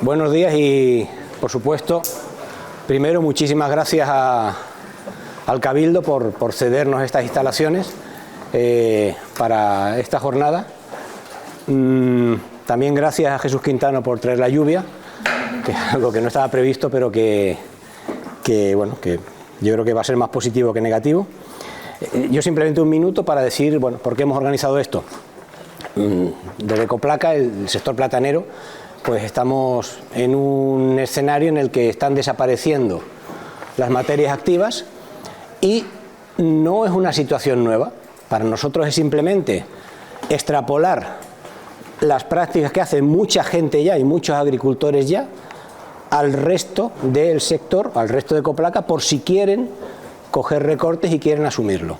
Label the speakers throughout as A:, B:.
A: Buenos días y, por supuesto, primero muchísimas gracias al Cabildo por cedernos estas instalaciones para esta jornada. También gracias a Jesús Quintano por traer la lluvia, que es algo que no estaba previsto, pero que yo creo que va a ser más positivo que negativo. Yo simplemente un minuto para decir, bueno, por qué hemos organizado esto. Desde Ecoplaca, el sector platanero, pues estamos en un escenario en el que están desapareciendo las materias activas y no es una situación nueva. Para nosotros es simplemente extrapolar las prácticas que hace mucha gente ya y muchos agricultores ya al resto del sector, al resto de Ecoplaca, por si quieren coger recortes y quieren asumirlo.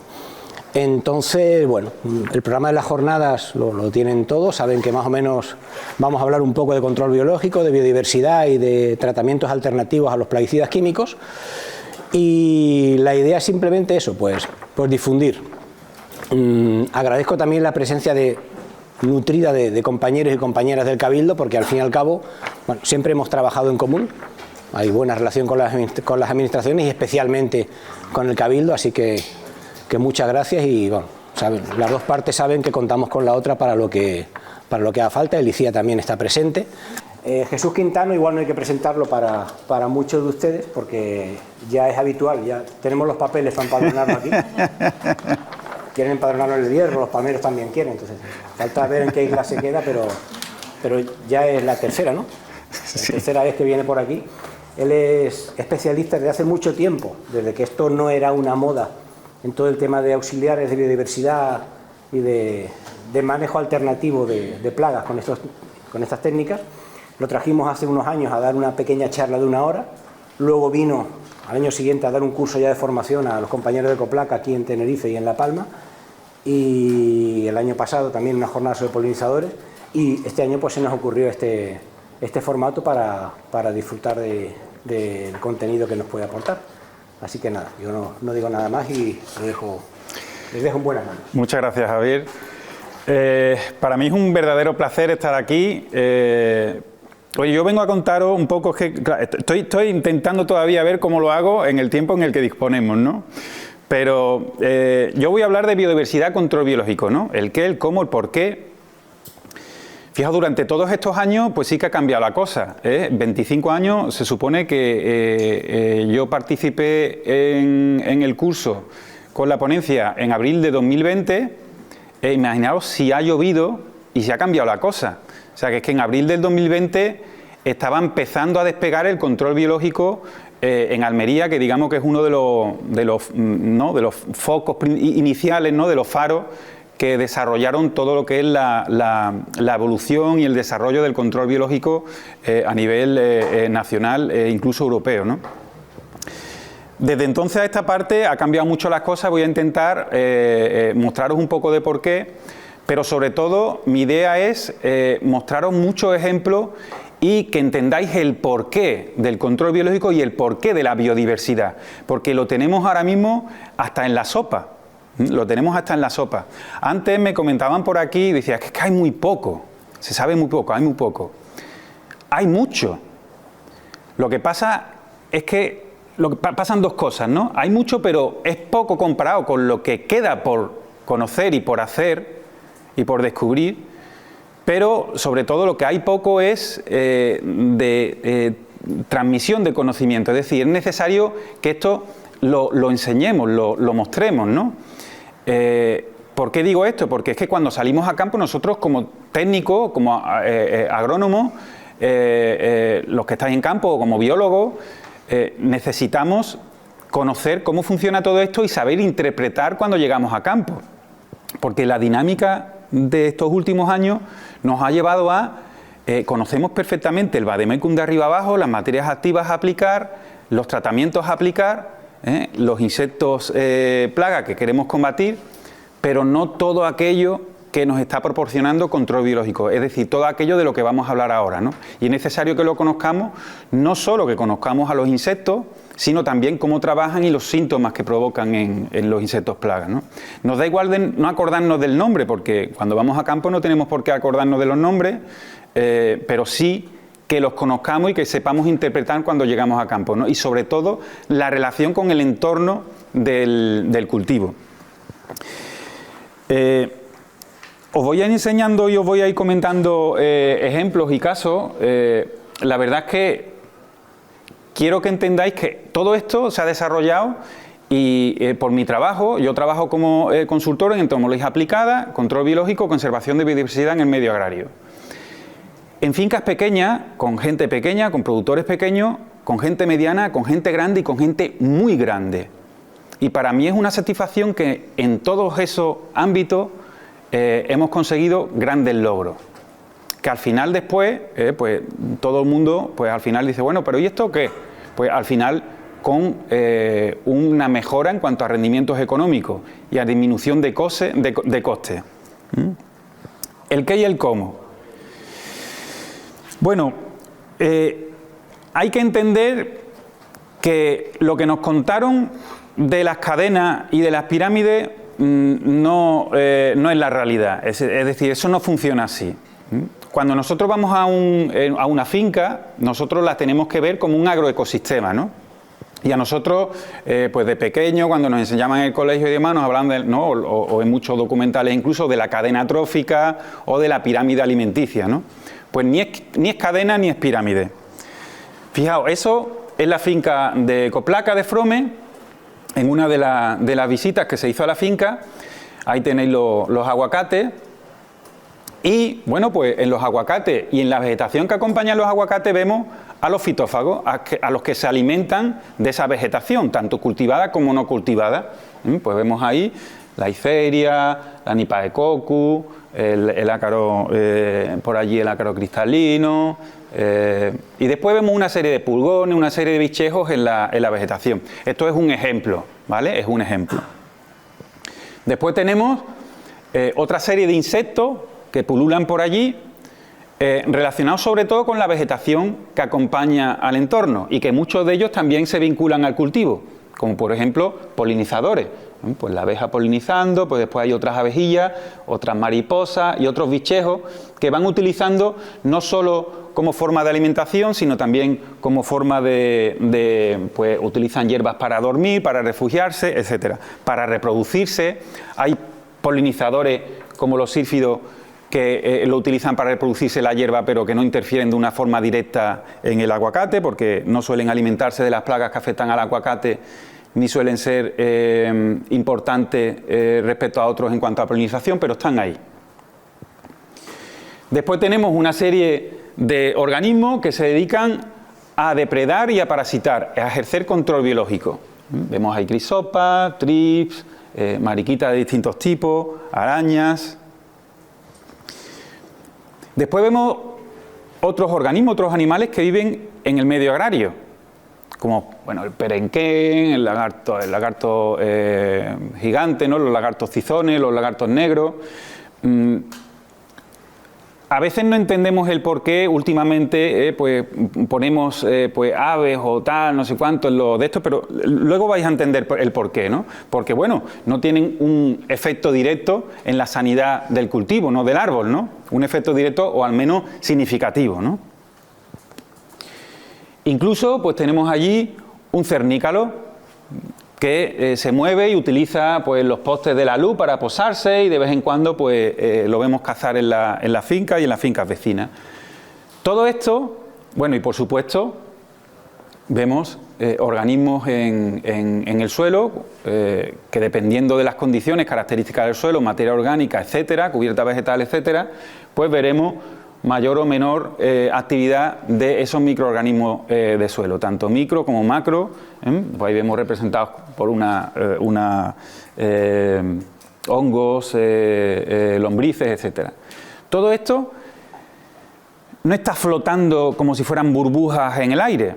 A: Entonces, bueno, el programa de las jornadas lo tienen todos, saben que más o menos vamos a hablar un poco de control biológico, de biodiversidad y de tratamientos alternativos a los plaguicidas químicos, y la idea es simplemente eso, pues difundir. Agradezco también la presencia nutrida de compañeros y compañeras del Cabildo, porque al fin y al cabo, bueno, siempre hemos trabajado en común, hay buena relación con las administraciones y especialmente con el Cabildo, así que muchas gracias y bueno, saben, las dos partes saben que contamos con la otra para lo que haga falta. El ICIA también está presente. Jesús Quintano igual no hay que presentarlo para muchos de ustedes porque ya es habitual, ya tenemos los papeles para empadronarlo aquí. Quieren empadronarlo en el Hierro, los palmeros también quieren, entonces falta ver en qué isla se queda, pero ya es la tercera, ¿no? La tercera vez que viene por aquí. Él es especialista desde hace mucho tiempo, desde que esto no era una moda, en todo el tema de auxiliares de biodiversidad y de manejo alternativo de plagas con estas técnicas. Lo trajimos hace unos años a dar una pequeña charla de 1 hora, luego vino al año siguiente a dar un curso ya de formación a los compañeros de Ecoplaca aquí en Tenerife y en La Palma, y el año pasado también una jornada sobre polinizadores, y este año pues se nos ocurrió este formato para disfrutar del contenido que nos puede aportar. Así que nada, yo no digo nada más y les dejo en buenas manos.
B: Muchas gracias, Javier. Para mí es un verdadero placer estar aquí. Oye, yo vengo a contaros un poco, estoy intentando todavía ver cómo lo hago en el tiempo en el que disponemos, ¿no? Pero yo voy a hablar de biodiversidad, control biológico, ¿no? El qué, el cómo, el por qué. Fijaos, durante todos estos años, pues sí que ha cambiado la cosa, ¿eh? 25 años, se supone que yo participé en el curso con la ponencia en abril de 2020, imaginaos si ha llovido y se ha cambiado la cosa. O sea, que es que en abril del 2020 estaba empezando a despegar el control biológico en Almería, que digamos que es uno de los focos iniciales, ¿no? De los faros que desarrollaron todo lo que es la evolución y el desarrollo del control biológico a nivel nacional e incluso europeo, ¿no? Desde entonces a esta parte ha cambiado mucho las cosas. Voy a intentar mostraros un poco de por qué, pero sobre todo mi idea es mostraros muchos ejemplos y que entendáis el porqué del control biológico y el porqué de la biodiversidad, porque lo tenemos ahora mismo hasta en la sopa. Lo tenemos hasta en la sopa. Antes me comentaban por aquí, decía, es que hay muy poco, se sabe muy poco, hay muy poco. Hay mucho. Lo que pasa es que pasan dos cosas, ¿no? Hay mucho, pero es poco comparado con lo que queda por conocer y por hacer y por descubrir, pero sobre todo lo que hay poco es transmisión de conocimiento, es decir, es necesario que esto lo enseñemos, lo mostremos, ¿no? ¿Por qué digo esto? Porque es que cuando salimos a campo nosotros como técnicos, como agrónomos, los que estáis en campo, como biólogos, necesitamos conocer cómo funciona todo esto y saber interpretar cuando llegamos a campo. Porque la dinámica de estos últimos años nos ha llevado a conocemos perfectamente el vademecum de arriba abajo, las materias activas a aplicar, los tratamientos a aplicar, los insectos plaga que queremos combatir, pero no todo aquello que nos está proporcionando control biológico, es decir, todo aquello de lo que vamos a hablar ahora, ¿no? Y es necesario que lo conozcamos, no solo que conozcamos a los insectos, sino también cómo trabajan y los síntomas que provocan en los insectos plagas, ¿no? Nos da igual no acordarnos del nombre, porque cuando vamos a campo no tenemos por qué acordarnos de los nombres, pero sí que los conozcamos y que sepamos interpretar cuando llegamos a campo, ¿no? Y sobre todo la relación con el entorno del cultivo. Os voy a ir enseñando y os voy a ir comentando ejemplos y casos. La verdad es que quiero que entendáis que todo esto se ha desarrollado y por mi trabajo. Yo trabajo como consultor en entomología aplicada, control biológico, conservación de biodiversidad en el medio agrario. En fincas pequeñas, con gente pequeña, con productores pequeños, con gente mediana, con gente grande y con gente muy grande. Y para mí es una satisfacción que en todos esos ámbitos hemos conseguido grandes logros. Que al final después, pues todo el mundo, pues al final dice, bueno, pero ¿y esto qué? Pues al final con una mejora en cuanto a rendimientos económicos y a disminución de costes. ¿El qué y el cómo? Bueno, hay que entender que lo que nos contaron de las cadenas y de las pirámides no es la realidad. Es decir, eso no funciona así. Cuando nosotros vamos a una finca, nosotros la tenemos que ver como un agroecosistema, ¿no? Y a nosotros, pues de pequeño, cuando nos enseñaban en el colegio y demás, nos hablan ¿no? o en muchos documentales incluso de la cadena trófica o de la pirámide alimenticia, ¿no? Pues ni es cadena ni es pirámide. Fijaos, eso es la finca de Coplaca de Frome. En una de las visitas que se hizo a la finca, ahí tenéis los aguacates. Y bueno, pues en los aguacates y en la vegetación que acompaña a los aguacates vemos a los fitófagos, a los que se alimentan de esa vegetación, tanto cultivada como no cultivada. Pues vemos ahí la hiceria, la Nipaecoccus, el ácaro, por allí el ácaro cristalino, y después vemos una serie de pulgones, una serie de bichejos en la vegetación. Esto es un ejemplo, ¿vale? Es un ejemplo. Después tenemos otra serie de insectos que pululan por allí, relacionados sobre todo con la vegetación que acompaña al entorno y que muchos de ellos también se vinculan al cultivo, como por ejemplo polinizadores. Pues la abeja polinizando, pues después hay otras abejillas, otras mariposas y otros bichejos que van utilizando no solo como forma de alimentación, sino también como forma pues utilizan hierbas para dormir, para refugiarse, etcétera, para reproducirse. Hay polinizadores como los sílfidos que lo utilizan para reproducirse la hierba, pero que no interfieren de una forma directa en el aguacate, porque no suelen alimentarse de las plagas que afectan al aguacate, ni suelen ser importantes respecto a otros en cuanto a polinización, pero están ahí. Después tenemos una serie de organismos que se dedican a depredar y a parasitar, a ejercer control biológico. Vemos ahí crisopas, trips, mariquitas de distintos tipos, arañas. Después vemos otros organismos, otros animales que viven en el medio agrario, como bueno, el perenquén, el lagarto gigante, ¿no? Los lagartos cizones, los lagartos negros. A veces no entendemos el por qué últimamente pues ponemos pues aves o tal, no sé cuánto en lo de esto, pero luego vais a entender el por qué, ¿no? Porque bueno, no tienen un efecto directo en la sanidad del cultivo, no del árbol, ¿no? Un efecto directo o al menos significativo, ¿no? Incluso pues tenemos allí un cernícalo que se mueve y utiliza pues los postes de la luz para posarse y de vez en cuando pues lo vemos cazar en la finca y en las fincas vecinas. Todo esto, bueno, y por supuesto vemos organismos en el suelo que dependiendo de las condiciones, características del suelo, materia orgánica, etcétera, cubierta vegetal, etcétera, pues veremos mayor o menor actividad de esos microorganismos de suelo, tanto micro como macro. Pues ahí vemos representados por hongos, lombrices, etcétera. Todo esto no está flotando como si fueran burbujas en el aire.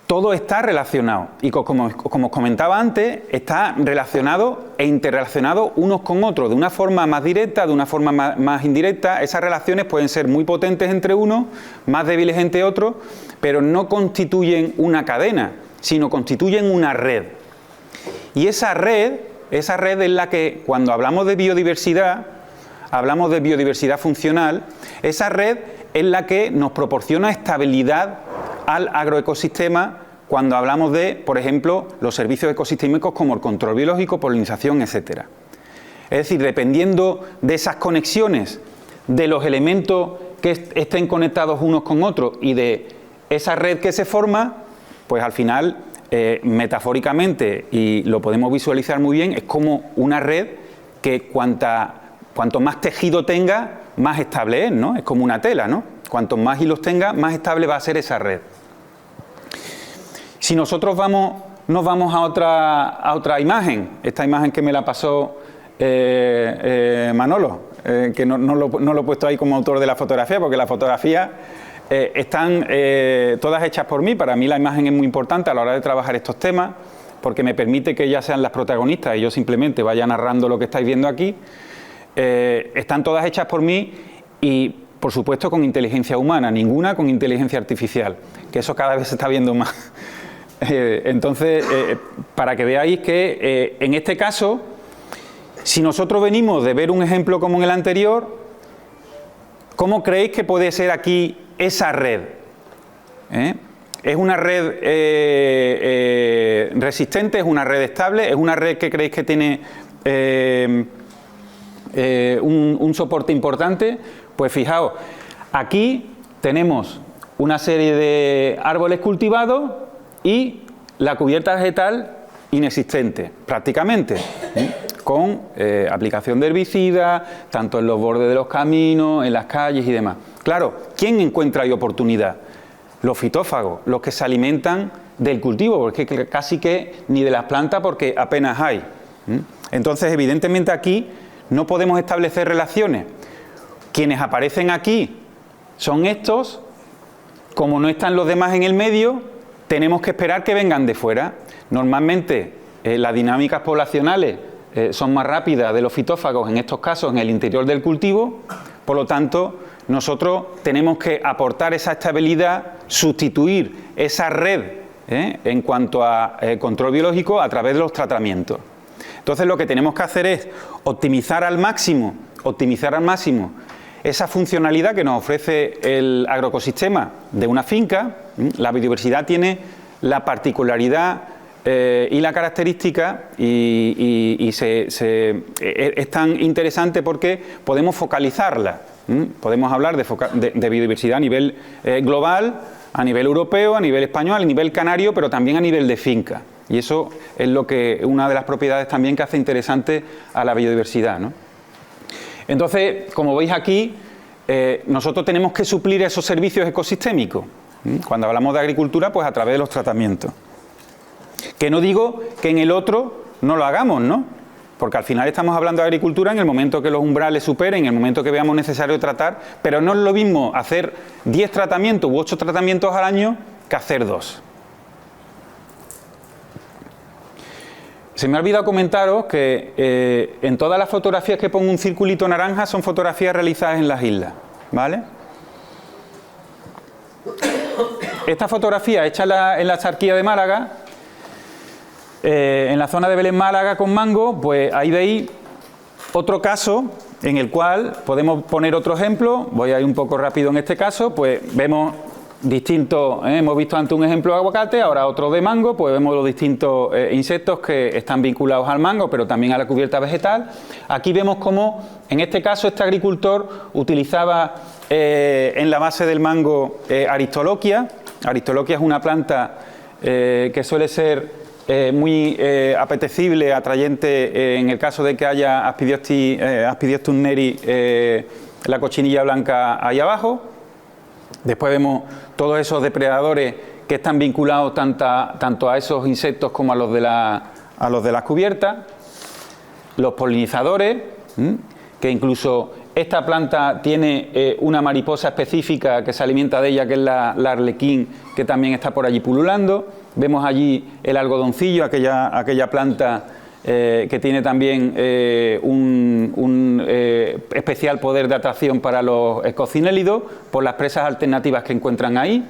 B: Todo está relacionado y como os comentaba antes, está relacionado e interrelacionado unos con otros, de una forma más directa, de una forma más indirecta. Esas relaciones pueden ser muy potentes entre unos, más débiles entre otros, pero no constituyen una cadena, sino constituyen una red. Y esa red es la que, cuando hablamos de biodiversidad funcional, esa red es la que nos proporciona estabilidad al agroecosistema cuando hablamos de, por ejemplo, los servicios ecosistémicos como el control biológico, polinización, etcétera. Es decir, dependiendo de esas conexiones, de los elementos que estén conectados unos con otros y de esa red que se forma, pues al final, metafóricamente, y lo podemos visualizar muy bien, es como una red que cuanto más tejido tenga, más estable es, ¿no? Es como una tela, ¿no? Cuanto más hilos tenga, más estable va a ser esa red. Si nosotros nos vamos a otra imagen, esta imagen que me la pasó Manolo, que no lo he puesto ahí como autor de la fotografía, porque las fotografías están todas hechas por mí. Para mí la imagen es muy importante a la hora de trabajar estos temas, porque me permite que ellas sean las protagonistas y yo simplemente vaya narrando lo que estáis viendo aquí. Están todas hechas por mí y, por supuesto, con inteligencia humana, ninguna con inteligencia artificial, que eso cada vez se está viendo más. Entonces, para que veáis que en este caso, si nosotros venimos de ver un ejemplo como en el anterior, ¿cómo creéis que puede ser aquí esa red? ¿Es una red resistente? ¿Es una red estable? ¿Es una red que creéis que tiene un soporte importante? Pues fijaos, aquí tenemos una serie de árboles cultivados y la cubierta vegetal inexistente, prácticamente, con aplicación de herbicidas, tanto en los bordes de los caminos, en las calles y demás. Claro, ¿quién encuentra ahí oportunidad? Los fitófagos, los que se alimentan del cultivo, porque casi que ni de las plantas, porque apenas hay. Entonces, evidentemente aquí no podemos establecer relaciones. Quienes aparecen aquí son estos, como no están los demás en el medio, tenemos que esperar que vengan de fuera. Normalmente las dinámicas poblacionales son más rápidas de los fitófagos, en estos casos en el interior del cultivo, por lo tanto nosotros tenemos que aportar esa estabilidad, sustituir esa red en cuanto a control biológico a través de los tratamientos. Entonces lo que tenemos que hacer es optimizar al máximo esa funcionalidad que nos ofrece el agroecosistema de una finca. La biodiversidad tiene la particularidad y la característica y es tan interesante porque podemos focalizarla. Podemos hablar de biodiversidad a nivel global, a nivel europeo, a nivel español, a nivel canario, pero también a nivel de finca. Y eso es una de las propiedades también que hace interesante a la biodiversidad, ¿no? Entonces, como veis aquí, nosotros tenemos que suplir esos servicios ecosistémicos. Cuando hablamos de agricultura, pues a través de los tratamientos. Que no digo que en el otro no lo hagamos, ¿no? Porque al final estamos hablando de agricultura en el momento que los umbrales superen, en el momento que veamos necesario tratar, pero no es lo mismo hacer 10 tratamientos u 8 tratamientos al año que hacer 2. Se me ha olvidado comentaros que en todas las fotografías que pongo un circulito naranja son fotografías realizadas en las islas, ¿vale? Esta fotografía hecha en la Axarquía de Málaga, en la zona de Belén, Málaga, con mango, pues ahí veis otro caso en el cual podemos poner otro ejemplo. Voy a ir un poco rápido en este caso, pues vemos distintos, hemos visto antes un ejemplo de aguacate, ahora otro de mango, pues vemos los distintos insectos que están vinculados al mango, pero también a la cubierta vegetal. Aquí vemos cómo, en este caso, este agricultor utilizaba en la base del mango Aristoloquia. Aristoloquia es una planta que suele ser muy apetecible, atrayente en el caso de que haya Aspidiostus neri, la cochinilla blanca ahí abajo. Después vemos todos esos depredadores que están vinculados tanto a esos insectos como a los de las cubiertas. Los polinizadores, que incluso esta planta tiene una mariposa específica que se alimenta de ella, que es la arlequín, que también está por allí pululando. Vemos allí el algodoncillo, aquella planta que tiene también un especial poder de atracción para los escocinélidos por las presas alternativas que encuentran ahí.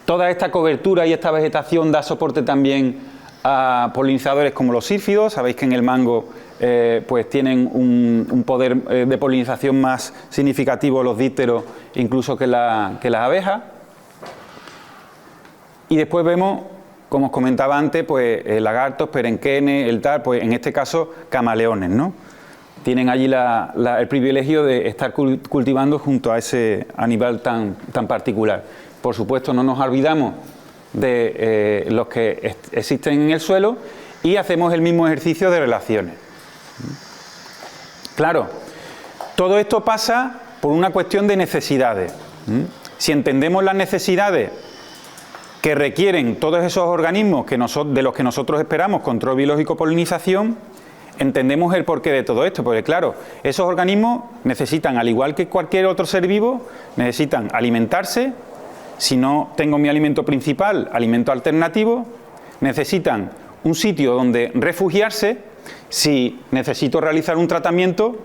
B: Toda esta cobertura y esta vegetación da soporte también a polinizadores como los sílfidos. Sabéis que en el mango pues tienen un poder de polinización más significativo los dípteros incluso que las abejas. Y después vemos, como os comentaba antes, pues lagartos, perenquenes, el tal, pues en este caso camaleones, ¿no? Tienen allí el privilegio de estar cultivando junto a ese animal tan particular. Por supuesto, no nos olvidamos de los que existen en el suelo y hacemos el mismo ejercicio de relaciones. Claro, todo esto pasa por una cuestión de necesidades. Si entendemos las necesidades que requieren todos esos organismos de los que nosotros esperamos control biológico, polinización, entendemos el porqué de todo esto, porque claro, esos organismos necesitan, al igual que cualquier otro ser vivo, necesitan alimentarse. Si no tengo mi alimento principal, alimento alternativo, necesitan un sitio donde refugiarse. Si necesito realizar un tratamiento,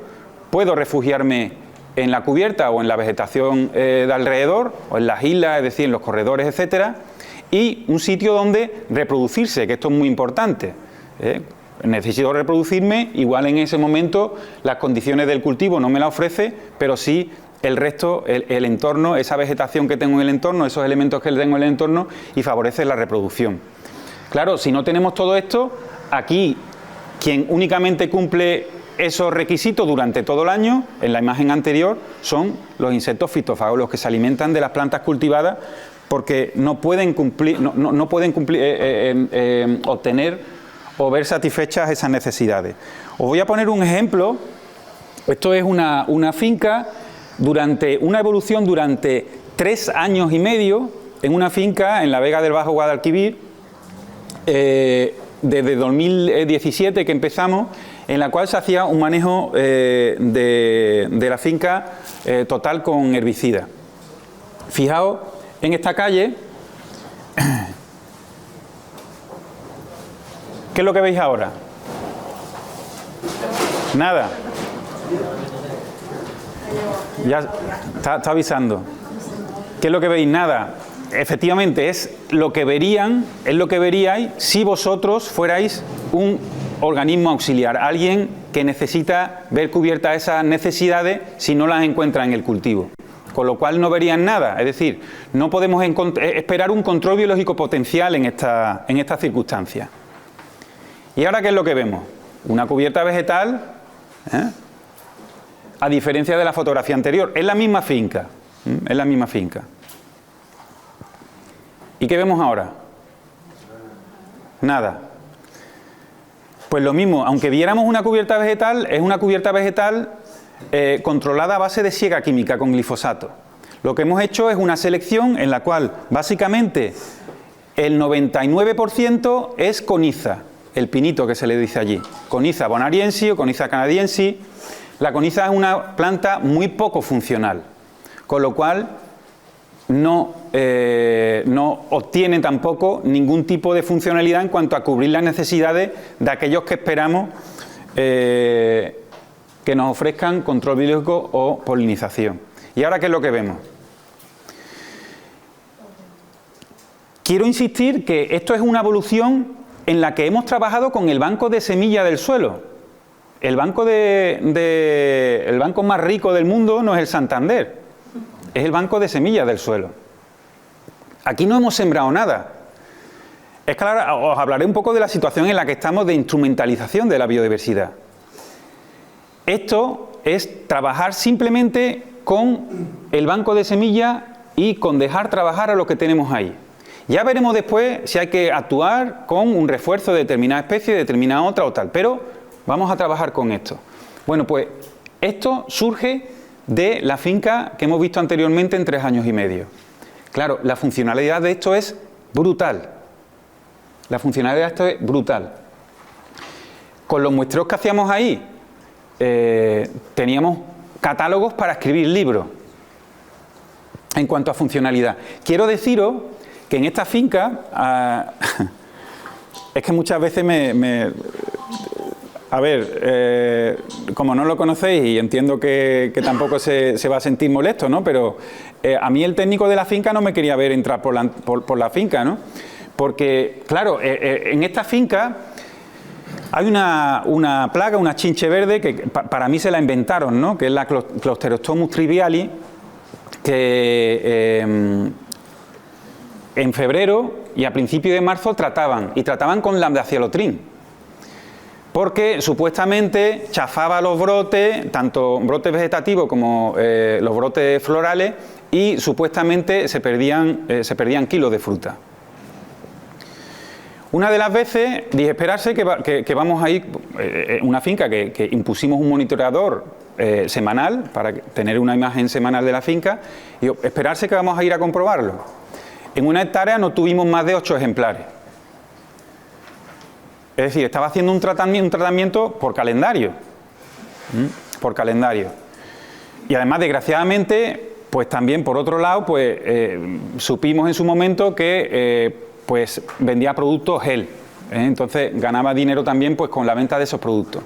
B: puedo refugiarme en la cubierta o en la vegetación de alrededor, o en las islas, es decir, en los corredores, etcétera, y un sitio donde reproducirse, que esto es muy importante. Necesito reproducirme, igual en ese momento las condiciones del cultivo no me la ofrece, pero sí el resto, el entorno, esa vegetación que tengo en el entorno, esos elementos que tengo en el entorno, y favorece la reproducción. Claro, si no tenemos todo esto, aquí quien únicamente cumple esos requisitos durante todo el año, en la imagen anterior, son los insectos fitófagos, los que se alimentan de las plantas cultivadas, porque no pueden obtener o ver satisfechas esas necesidades. Os voy a poner un ejemplo. Esto es una finca durante una evolución durante 3 años y medio en una finca en la Vega del Bajo Guadalquivir, desde 2017 que empezamos, en la cual se hacía un manejo de la finca total con herbicida. Fijaos en esta calle, ¿qué es lo que veis ahora? Nada. Ya está avisando. ¿Qué es lo que veis? Nada. Efectivamente, es lo que veríais si vosotros fuerais un organismo auxiliar, alguien que necesita ver cubiertas esas necesidades si no las encuentra en el cultivo. Con lo cual no verían nada, es decir, no podemos esperar un control biológico potencial en estas circunstancias. ¿Y ahora qué es lo que vemos? Una cubierta vegetal, a diferencia de la fotografía anterior, es la misma finca, es la misma finca. ¿Y qué vemos ahora? Nada. Pues lo mismo, aunque viéramos una cubierta vegetal, es una cubierta vegetal controlada a base de siega química con glifosato. Lo que hemos hecho es una selección en la cual básicamente el 99% es coniza, el pinito que se le dice allí, Coniza bonariensis o Coniza canadiensis. La coniza es una planta muy poco funcional, con lo cual no obtiene tampoco ningún tipo de funcionalidad en cuanto a cubrir las necesidades de aquellos que esperamos que nos ofrezcan control biológico o polinización. ¿Y ahora qué es lo que vemos? Quiero insistir que esto es una evolución en la que hemos trabajado con el banco de semillas del suelo. El banco más rico del mundo no es el Santander, es el banco de semillas del suelo. Aquí no hemos sembrado nada. Es claro, os hablaré un poco de la situación en la que estamos de instrumentalización de la biodiversidad. Esto es trabajar simplemente con el banco de semillas y con dejar trabajar a lo que tenemos ahí. Ya veremos después si hay que actuar con un refuerzo de determinada especie, de determinada otra o tal, pero vamos a trabajar con esto. Bueno, pues esto surge de la finca que hemos visto anteriormente en 3 años y medio. Claro, la funcionalidad de esto es brutal. La funcionalidad de esto es brutal. Con los muestreos que hacíamos ahí, teníamos catálogos para escribir libros en cuanto a funcionalidad. Quiero deciros que en esta finca, es que muchas veces a ver, como no lo conocéis y entiendo que tampoco se va a sentir molesto, ¿no? Pero a mí el técnico de la finca no me quería ver entrar por la finca, ¿no? Porque, claro, en esta finca hay una plaga, una chinche verde, que para mí se la inventaron, ¿no? Que es la Closterostomus trivialis, que en febrero y a principios de marzo trataban con lambda-cialotrin, porque supuestamente chafaba los brotes, tanto brotes vegetativos como los brotes florales, y supuestamente se perdían kilos de fruta. Una de las veces dije, esperarse que vamos a ir, una finca que impusimos un monitoreador semanal, para tener una imagen semanal de la finca, y esperarse que vamos a ir a comprobarlo. En una hectárea no tuvimos más de 8 ejemplares. Es decir, estaba haciendo un tratamiento por calendario. Por calendario. Y además, desgraciadamente, pues también por otro lado, pues supimos en su momento que pues vendía productos gel. Entonces ganaba dinero también pues con la venta de esos productos.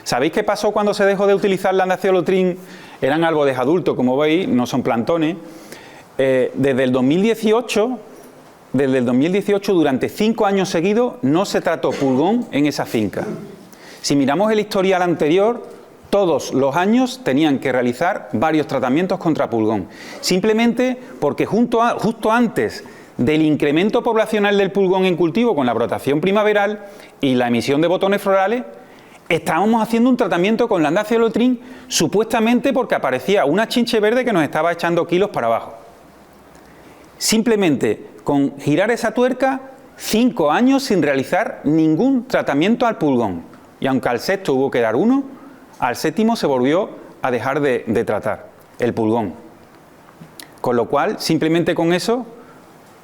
B: ¿Sabéis qué pasó cuando se dejó de utilizar lambda-cialotrin? Eran árboles adultos, como veis, no son plantones. Desde el 2018, durante 5 años seguidos, no se trató pulgón en esa finca. Si miramos el historial anterior, todos los años tenían que realizar varios tratamientos contra pulgón. Simplemente porque justo antes del incremento poblacional del pulgón en cultivo con la brotación primaveral y la emisión de botones florales, estábamos haciendo un tratamiento con lambda-cialotrin supuestamente porque aparecía una chinche verde que nos estaba echando kilos para abajo. Simplemente con girar esa tuerca, 5 años sin realizar ningún tratamiento al pulgón. Y aunque al sexto hubo que dar uno, al séptimo se volvió a dejar de tratar el pulgón. Con lo cual, simplemente con eso,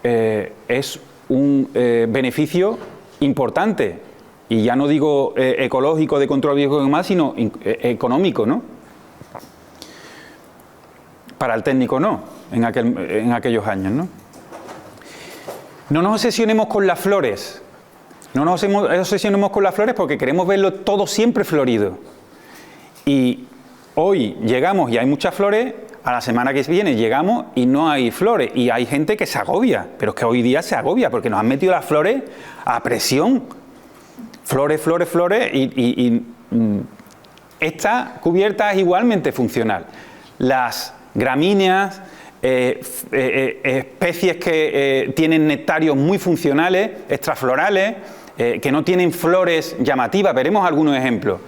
B: es un beneficio importante, y ya no digo ecológico, de control biológico y demás, sino económico, ¿no? Para el técnico no, en aquellos años, ¿no? No nos obsesionemos con las flores, porque queremos verlo todo siempre florido. Y hoy llegamos y hay muchas flores, a la semana que viene llegamos y no hay flores, y hay gente que se agobia, pero es que hoy día se agobia porque nos han metido las flores a presión, flores, y esta cubierta es igualmente funcional. Las gramíneas, especies que tienen nectarios muy funcionales, extraflorales, que no tienen flores llamativas, veremos algunos ejemplos.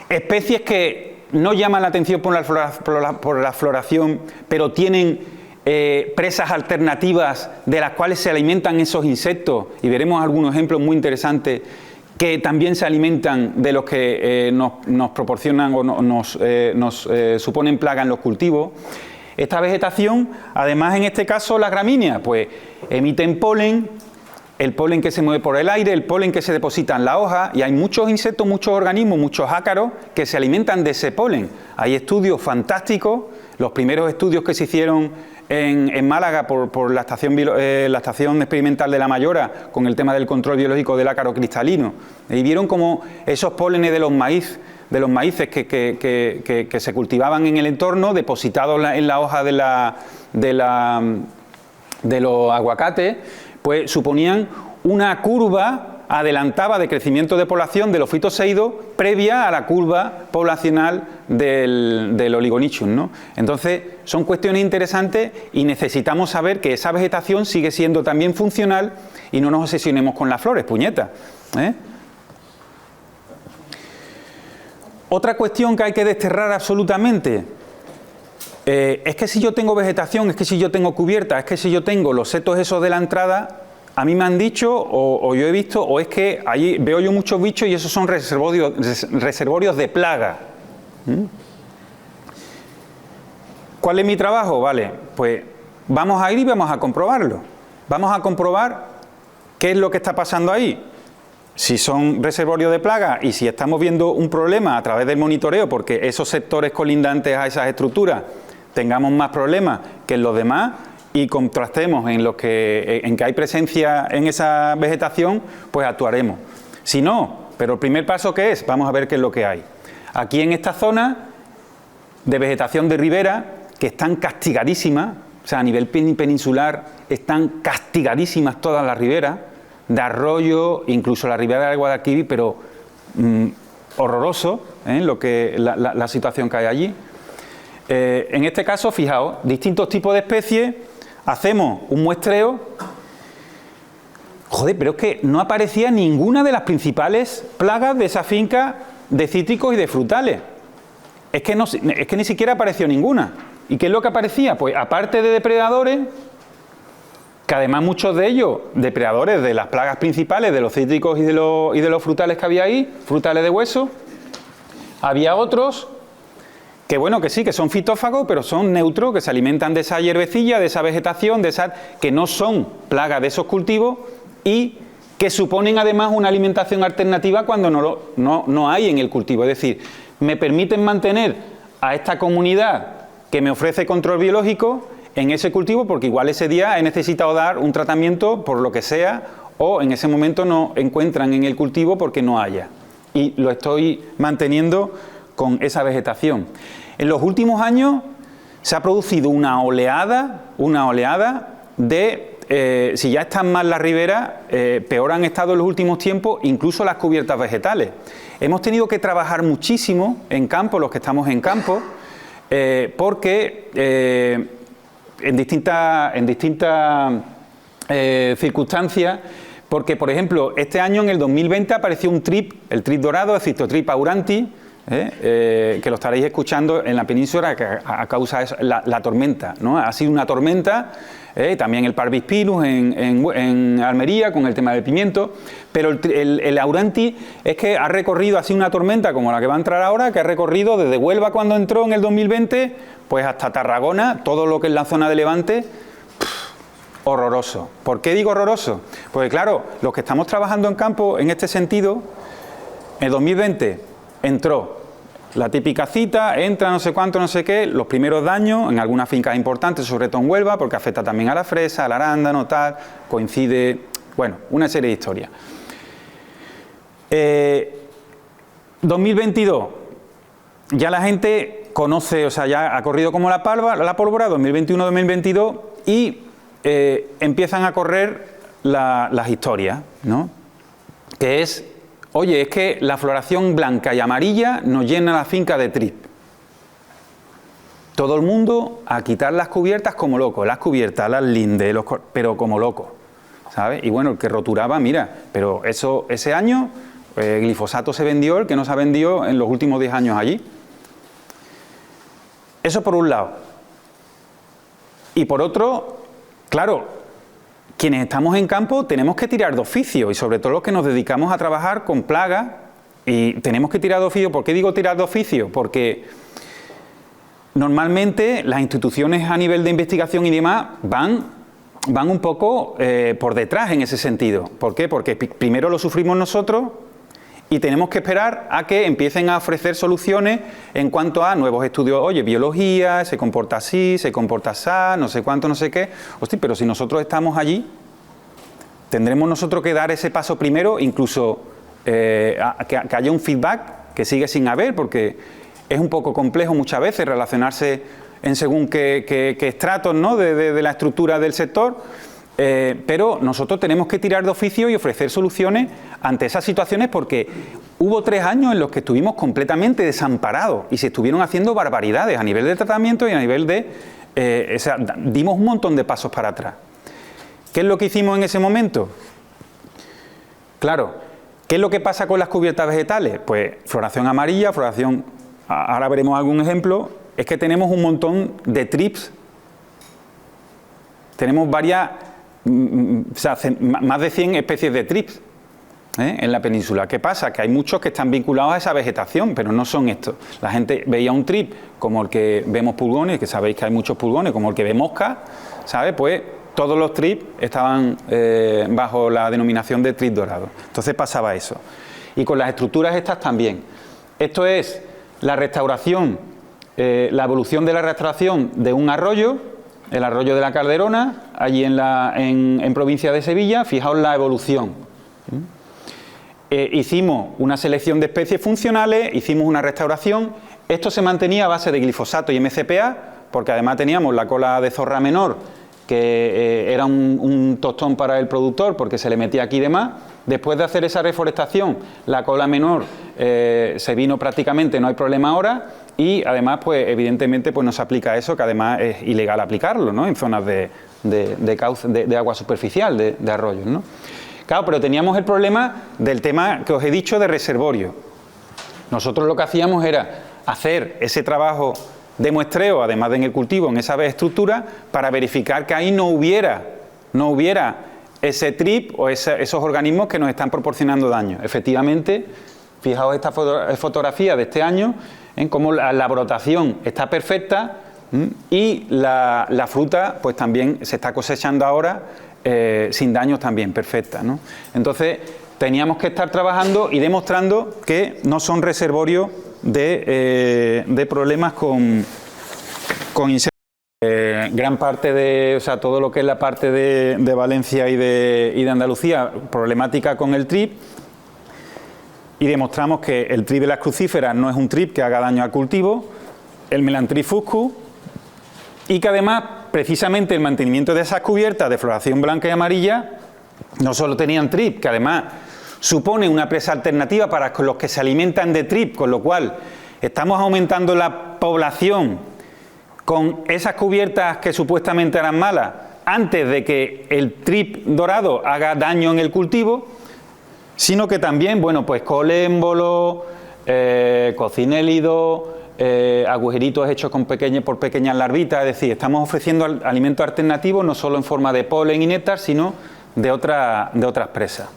B: Especies que no llaman la atención por la floración, pero tienen presas alternativas de las cuales se alimentan esos insectos, y veremos algunos ejemplos muy interesantes que también se alimentan de los que nos proporcionan o nos suponen plaga en los cultivos. Esta vegetación, además en este caso las gramíneas, pues emiten polen, el polen que se mueve por el aire, el polen que se deposita en la hoja, y hay muchos insectos, muchos organismos, muchos ácaros que se alimentan de ese polen. Hay estudios fantásticos, los primeros estudios que se hicieron en Málaga por la estación experimental de La Mayora con el tema del control biológico del ácaro cristalino, y vieron como esos pólenes de los maíces que se cultivaban en el entorno, depositados en la hoja de los aguacates, pues suponían una curva adelantada de crecimiento de población de los fitoseidos previa a la curva poblacional del Oligonichus, ¿no? Entonces, son cuestiones interesantes y necesitamos saber que esa vegetación sigue siendo también funcional y no nos obsesionemos con las flores, puñeta, ¿eh? Otra cuestión que hay que desterrar absolutamente es que si yo tengo vegetación, es que si yo tengo cubierta, es que si yo tengo los setos esos de la entrada, a mí me han dicho, o yo he visto, o es que allí veo yo muchos bichos y esos son reservorios de plaga. ¿Cuál es mi trabajo? Vale, pues vamos a ir y vamos a comprobarlo. Vamos a comprobar qué es lo que está pasando ahí. Si son reservorios de plaga y si estamos viendo un problema a través del monitoreo, porque esos sectores colindantes a esas estructuras tengamos más problemas que en los demás, y contrastemos en que hay presencia en esa vegetación, pues actuaremos. Si no, pero el primer paso que es, vamos a ver qué es lo que hay. Aquí en esta zona de vegetación de ribera, que están castigadísimas, o sea, a nivel peninsular están castigadísimas todas las riberas, de arroyo, incluso la ribera del Guadalquivir, pero horroroso, la situación que hay allí. En este caso, fijaos, distintos tipos de especies, hacemos un muestreo. Joder, pero es que no aparecía ninguna de las principales plagas de esa finca de cítricos y de frutales. Es que ni siquiera apareció ninguna. ¿Y qué es lo que aparecía? Pues aparte de depredadores, que además muchos de ellos, depredadores de las plagas principales, de los cítricos y de los frutales que había ahí, frutales de hueso, había otros que bueno, que sí, que son fitófagos, pero son neutros, que se alimentan de esa hierbecilla, de esa vegetación, que no son plagas de esos cultivos y que suponen además una alimentación alternativa cuando no hay en el cultivo. Es decir, me permiten mantener a esta comunidad que me ofrece control biológico en ese cultivo, porque igual ese día he necesitado dar un tratamiento por lo que sea, o en ese momento no encuentran en el cultivo porque no haya. Y lo estoy manteniendo con esa vegetación. En los últimos años se ha producido una oleada de, si ya están mal las riberas, peor han estado en los últimos tiempos incluso las cubiertas vegetales. Hemos tenido que trabajar muchísimo en campo, los que estamos en campo, porque en distintas circunstancias, porque por ejemplo este año en el 2020 apareció un trip, el trip dorado, el Cistotrip auranti, que lo estaréis escuchando en la península a causa de la tormenta, ¿no? Ha sido una tormenta, también el Parvis pilus en Almería con el tema del pimiento, pero el auranti es que ha recorrido, ha sido una tormenta como la que va a entrar ahora, que ha recorrido desde Huelva cuando entró en el 2020, pues hasta Tarragona, todo lo que es la zona de Levante. Horroroso. ¿Por qué digo horroroso? Porque claro, los que estamos trabajando en campo en este sentido, en 2020 entró la típica cita, entra no sé cuánto, no sé qué, los primeros daños en algunas fincas importantes, sobre todo en Huelva, porque afecta también a la fresa, al arándano, tal, coincide, bueno, una serie de historias. 2022, ya la gente conoce, o sea, ya ha corrido como la pólvora, 2021-2022, y empiezan a correr las historias, ¿no? Que es, oye, es que la floración blanca y amarilla nos llena la finca de trip. Todo el mundo a quitar las cubiertas como loco, las cubiertas, las lindes, pero como loco, ¿sabes? Y bueno, el que roturaba, mira, pero ese año glifosato se vendió, el que no se ha vendido en los últimos 10 años allí. Eso por un lado. Y por otro, claro, quienes estamos en campo tenemos que tirar de oficio, y sobre todo los que nos dedicamos a trabajar con plagas, y tenemos que tirar de oficio. ¿Por qué digo tirar de oficio? Porque normalmente las instituciones a nivel de investigación y demás van un poco por detrás en ese sentido. ¿Por qué? Porque primero lo sufrimos nosotros y tenemos que esperar a que empiecen a ofrecer soluciones en cuanto a nuevos estudios. Oye, biología, se comporta así, se comporta así, no sé cuánto, no sé qué. Hostia, pero si nosotros estamos allí, tendremos nosotros que dar ese paso primero, incluso que haya un feedback que sigue sin haber, porque es un poco complejo muchas veces relacionarse en según qué estratos, ¿no?, de la estructura del sector. Pero nosotros tenemos que tirar de oficio y ofrecer soluciones ante esas situaciones, porque hubo 3 años en los que estuvimos completamente desamparados y se estuvieron haciendo barbaridades a nivel de tratamiento y a nivel de... dimos un montón de pasos para atrás. ¿Qué es lo que hicimos en ese momento? Claro, ¿qué es lo que pasa con las cubiertas vegetales? Pues floración amarilla, floración... Ahora veremos algún ejemplo. Es que tenemos un montón de trips. Tenemos varias... O sea, más de 100 especies de trips en la península. ¿Qué pasa? Que hay muchos que están vinculados a esa vegetación, pero no son estos. La gente veía un trip como el que vemos pulgones, que sabéis que hay muchos pulgones, como el que ve mosca, ¿sabes? Pues todos los trips estaban bajo la denominación de trip dorado. Entonces pasaba eso. Y con las estructuras estas también. Esto es la restauración, la evolución de la restauración de un arroyo, el arroyo de la Calderona, allí en provincia de Sevilla. Fijaos la evolución. Hicimos una selección de especies funcionales, hicimos una restauración. Esto se mantenía a base de glifosato y MCPA, porque además teníamos la cola de zorra menor, que era un tostón para el productor porque se le metía aquí de más. Después de hacer esa reforestación, la cola menor se vino prácticamente, no hay problema ahora, y además, pues evidentemente, pues no se aplica eso, que además es ilegal aplicarlo, ¿no?, en zonas de agua superficial, de arroyos, ¿no? Claro, pero teníamos el problema del tema que os he dicho de reservorio. Nosotros lo que hacíamos era hacer ese trabajo de muestreo, además de en el cultivo, en esa estructura, para verificar que ahí no hubiera ese TRIP o esos organismos que nos están proporcionando daño. Efectivamente, fijaos esta fotografía de este año, en cómo la brotación está perfecta y la fruta pues también se está cosechando ahora sin daños también, perfecta, ¿no? Entonces, teníamos que estar trabajando y demostrando que no son reservorios de problemas con insectos. Gran parte de, o sea, todo lo que es la parte de Valencia y de Andalucía, problemática con el TRIP, y demostramos que el TRIP de las crucíferas no es un TRIP que haga daño al cultivo, el Melantrip fuscus, y que además, precisamente, el mantenimiento de esas cubiertas de floración blanca y amarilla no solo tenían TRIP, que además supone una presa alternativa para los que se alimentan de TRIP, con lo cual estamos aumentando la población con esas cubiertas que supuestamente eran malas antes de que el TRIP dorado haga daño en el cultivo, sino que también, bueno, pues colémbolo, cocinélido, agujeritos hechos por pequeñas larvitas, es decir, estamos ofreciendo alimentos alternativos no solo en forma de polen y néctar, sino de otras presas.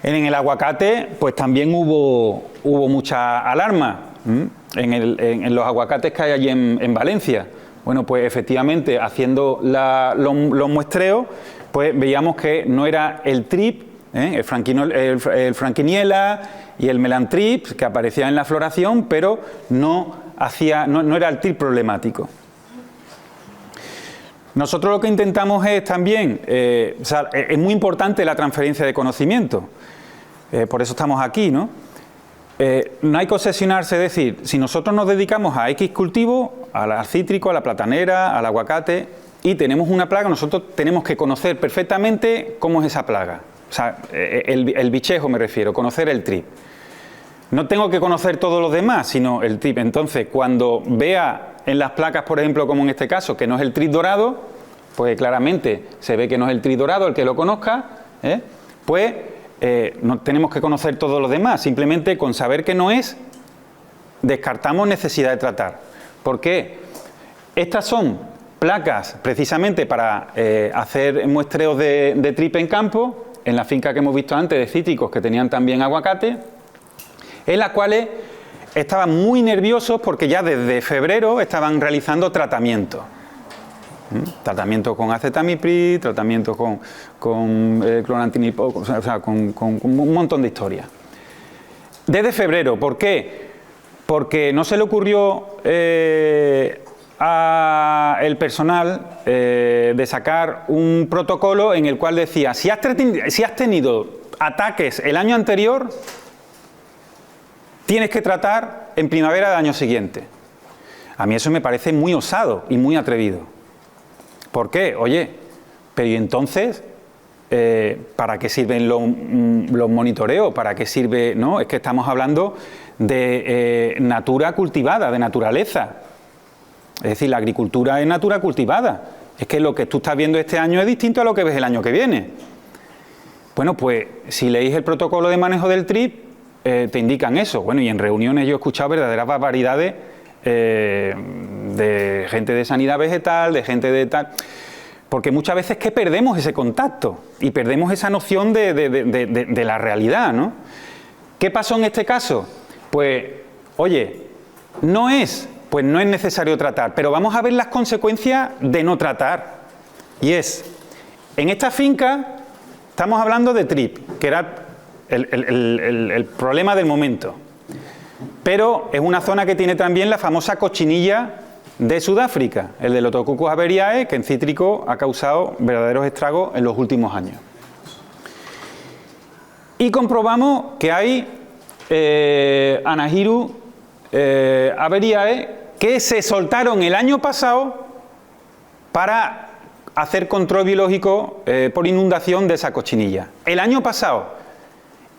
B: En el aguacate, pues también hubo mucha alarma en los aguacates que hay allí en Valencia. Bueno, pues efectivamente, haciendo los muestreos, pues veíamos que no era el TRIP, el Frankiniella y el Melantrip que aparecían en la floración, pero no era el TRIP problemático. Nosotros lo que intentamos es también, o sea, es muy importante la transferencia de conocimiento, por eso estamos aquí, ¿no? No hay que obsesionarse, es decir, si nosotros nos dedicamos a X cultivo, al cítrico, a la platanera, al aguacate, y tenemos una plaga, nosotros tenemos que conocer perfectamente cómo es esa plaga. O sea, el bichejo me refiero, conocer el TRIP. No tengo que conocer todos los demás, sino el TRIP. Entonces, cuando vea en las placas, por ejemplo, como en este caso, que no es el TRIP dorado, pues claramente se ve que no es el TRIP dorado, el que lo conozca, pues no tenemos que conocer todos los demás. Simplemente con saber que no es, descartamos necesidad de tratar. ¿Por qué? Estas son placas precisamente para hacer muestreos de TRIP en campo, en la finca que hemos visto antes de cítricos que tenían también aguacate, en las cuales estaban muy nerviosos porque ya desde febrero estaban realizando tratamientos. Tratamiento con acetamiprid, tratamiento con clorantinipol, o sea, con un montón de historias. Desde febrero, ¿por qué? Porque no se le ocurrió al personal de sacar un protocolo en el cual decía, si has tenido ataques el año anterior, tienes que tratar en primavera del año siguiente. A mí eso me parece muy osado y muy atrevido. ¿Por qué? Oye, pero ¿y entonces para qué sirven los monitoreos? ¿Para qué sirve? No, es que estamos hablando de natura cultivada, de naturaleza. Es decir, la agricultura es natura cultivada. Es que lo que tú estás viendo este año es distinto a lo que ves el año que viene. Bueno, pues si leéis el protocolo de manejo del TRIP, te indican eso. Bueno, y en reuniones yo he escuchado verdaderas barbaridades de gente de sanidad vegetal, de gente de tal... Porque muchas veces que perdemos ese contacto y perdemos esa noción de la realidad, ¿no? ¿Qué pasó en este caso? Pues, oye, no es necesario tratar, pero vamos a ver las consecuencias de no tratar. Y es, en esta finca estamos hablando de TRIP, que era el problema del momento. Pero es una zona que tiene también la famosa cochinilla de Sudáfrica, el de Lotocucus averiae, que en cítrico ha causado verdaderos estragos en los últimos años. Y comprobamos que hay Anahirus averiae que se soltaron el año pasado para hacer control biológico por inundación de esa cochinilla. El año pasado,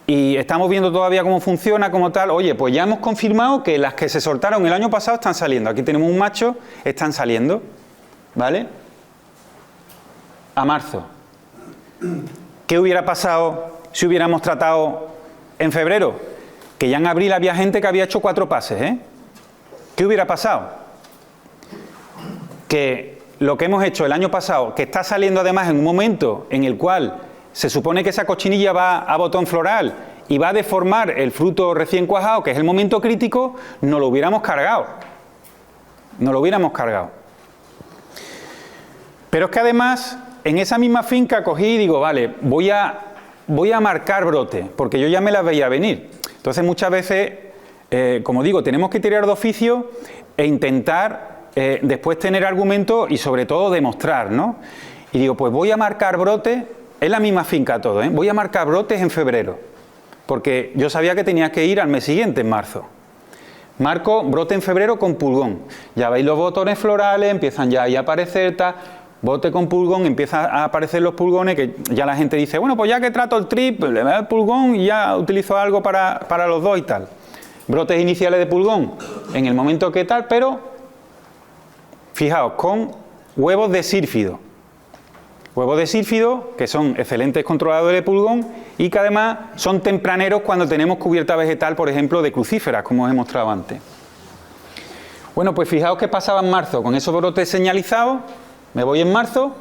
B: y estamos viendo todavía cómo funciona como tal, oye, pues ya hemos confirmado que las que se soltaron el año pasado están saliendo. Aquí tenemos un macho, están saliendo, ¿vale? A marzo. ¿Qué hubiera pasado si hubiéramos tratado en febrero? Que ya en abril había gente que había hecho 4 pases, ¿eh? ¿Qué hubiera pasado? Que lo que hemos hecho el año pasado, que está saliendo además en un momento en el cual se supone que esa cochinilla va a botón floral y va a deformar el fruto recién cuajado, que es el momento crítico, no lo hubiéramos cargado. No lo hubiéramos cargado. Pero es que además, en esa misma finca cogí y digo, vale, voy a marcar brote, porque yo ya me las veía venir. Entonces muchas veces, como digo, tenemos que tirar de oficio e intentar después tener argumentos y sobre todo demostrar, ¿no? Y digo, pues voy a marcar brotes, es la misma finca todo, ¿eh? Voy a marcar brotes en febrero, porque yo sabía que tenía que ir al mes siguiente, en marzo. Marco brote en febrero con pulgón. Ya veis los botones florales, empiezan ya ahí a aparecer, bote con pulgón, empiezan a aparecer los pulgones, que ya la gente dice, bueno, pues ya que trato el trip, le da el pulgón y ya utilizo algo para los dos y tal. Brotes iniciales de pulgón en el momento que tal, pero fijaos, con huevos de sírfido. Huevos de sírfido que son excelentes controladores de pulgón y que además son tempraneros cuando tenemos cubierta vegetal, por ejemplo, de crucíferas, como os he mostrado antes. Bueno, pues fijaos qué pasaba en marzo, con esos brotes señalizados, me voy en marzo,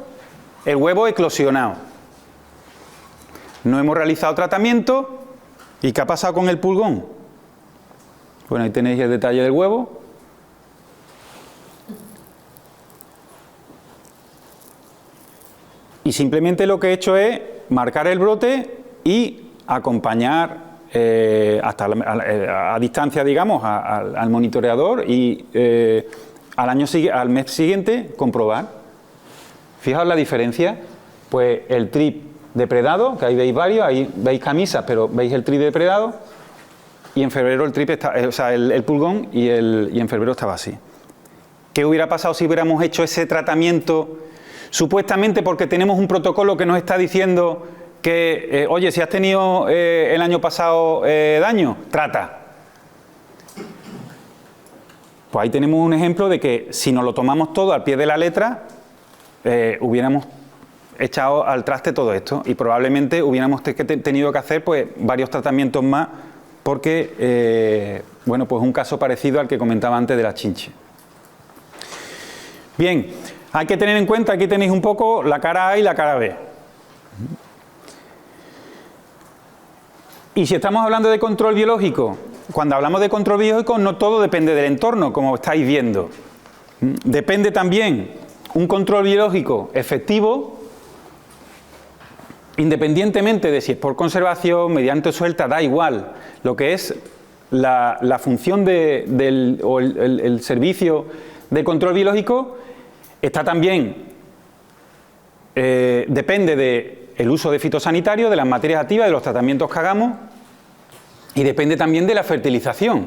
B: el huevo eclosionado. No hemos realizado tratamiento, ¿y qué ha pasado con el pulgón? Bueno, ahí tenéis el detalle del huevo. Y simplemente lo que he hecho es marcar el brote y acompañar hasta a distancia, digamos, al monitoreador y al mes siguiente comprobar. Fijaos la diferencia, pues el trip depredado, que ahí veis varios, ahí veis camisas, pero veis el trip depredado, y en febrero el trip está, o sea, el pulgón y en febrero estaba así. ¿Qué hubiera pasado si hubiéramos hecho ese tratamiento? Supuestamente porque tenemos un protocolo que nos está diciendo que, oye, si has tenido el año pasado daño, trata. Pues ahí tenemos un ejemplo de que si nos lo tomamos todo al pie de la letra, hubiéramos echado al traste todo esto y probablemente hubiéramos tenido que hacer pues varios tratamientos más porque, bueno, pues un caso parecido al que comentaba antes de la chinche. Bien. Hay que tener en cuenta, aquí tenéis un poco la cara A y la cara B. Y si estamos hablando de control biológico, cuando hablamos de control biológico no todo depende del entorno, como estáis viendo. Depende también un control biológico efectivo, independientemente de si es por conservación, mediante suelta, da igual. Lo que es la función el servicio de control biológico está también, depende del uso de fitosanitario, de las materias activas, de los tratamientos que hagamos y depende también de la fertilización.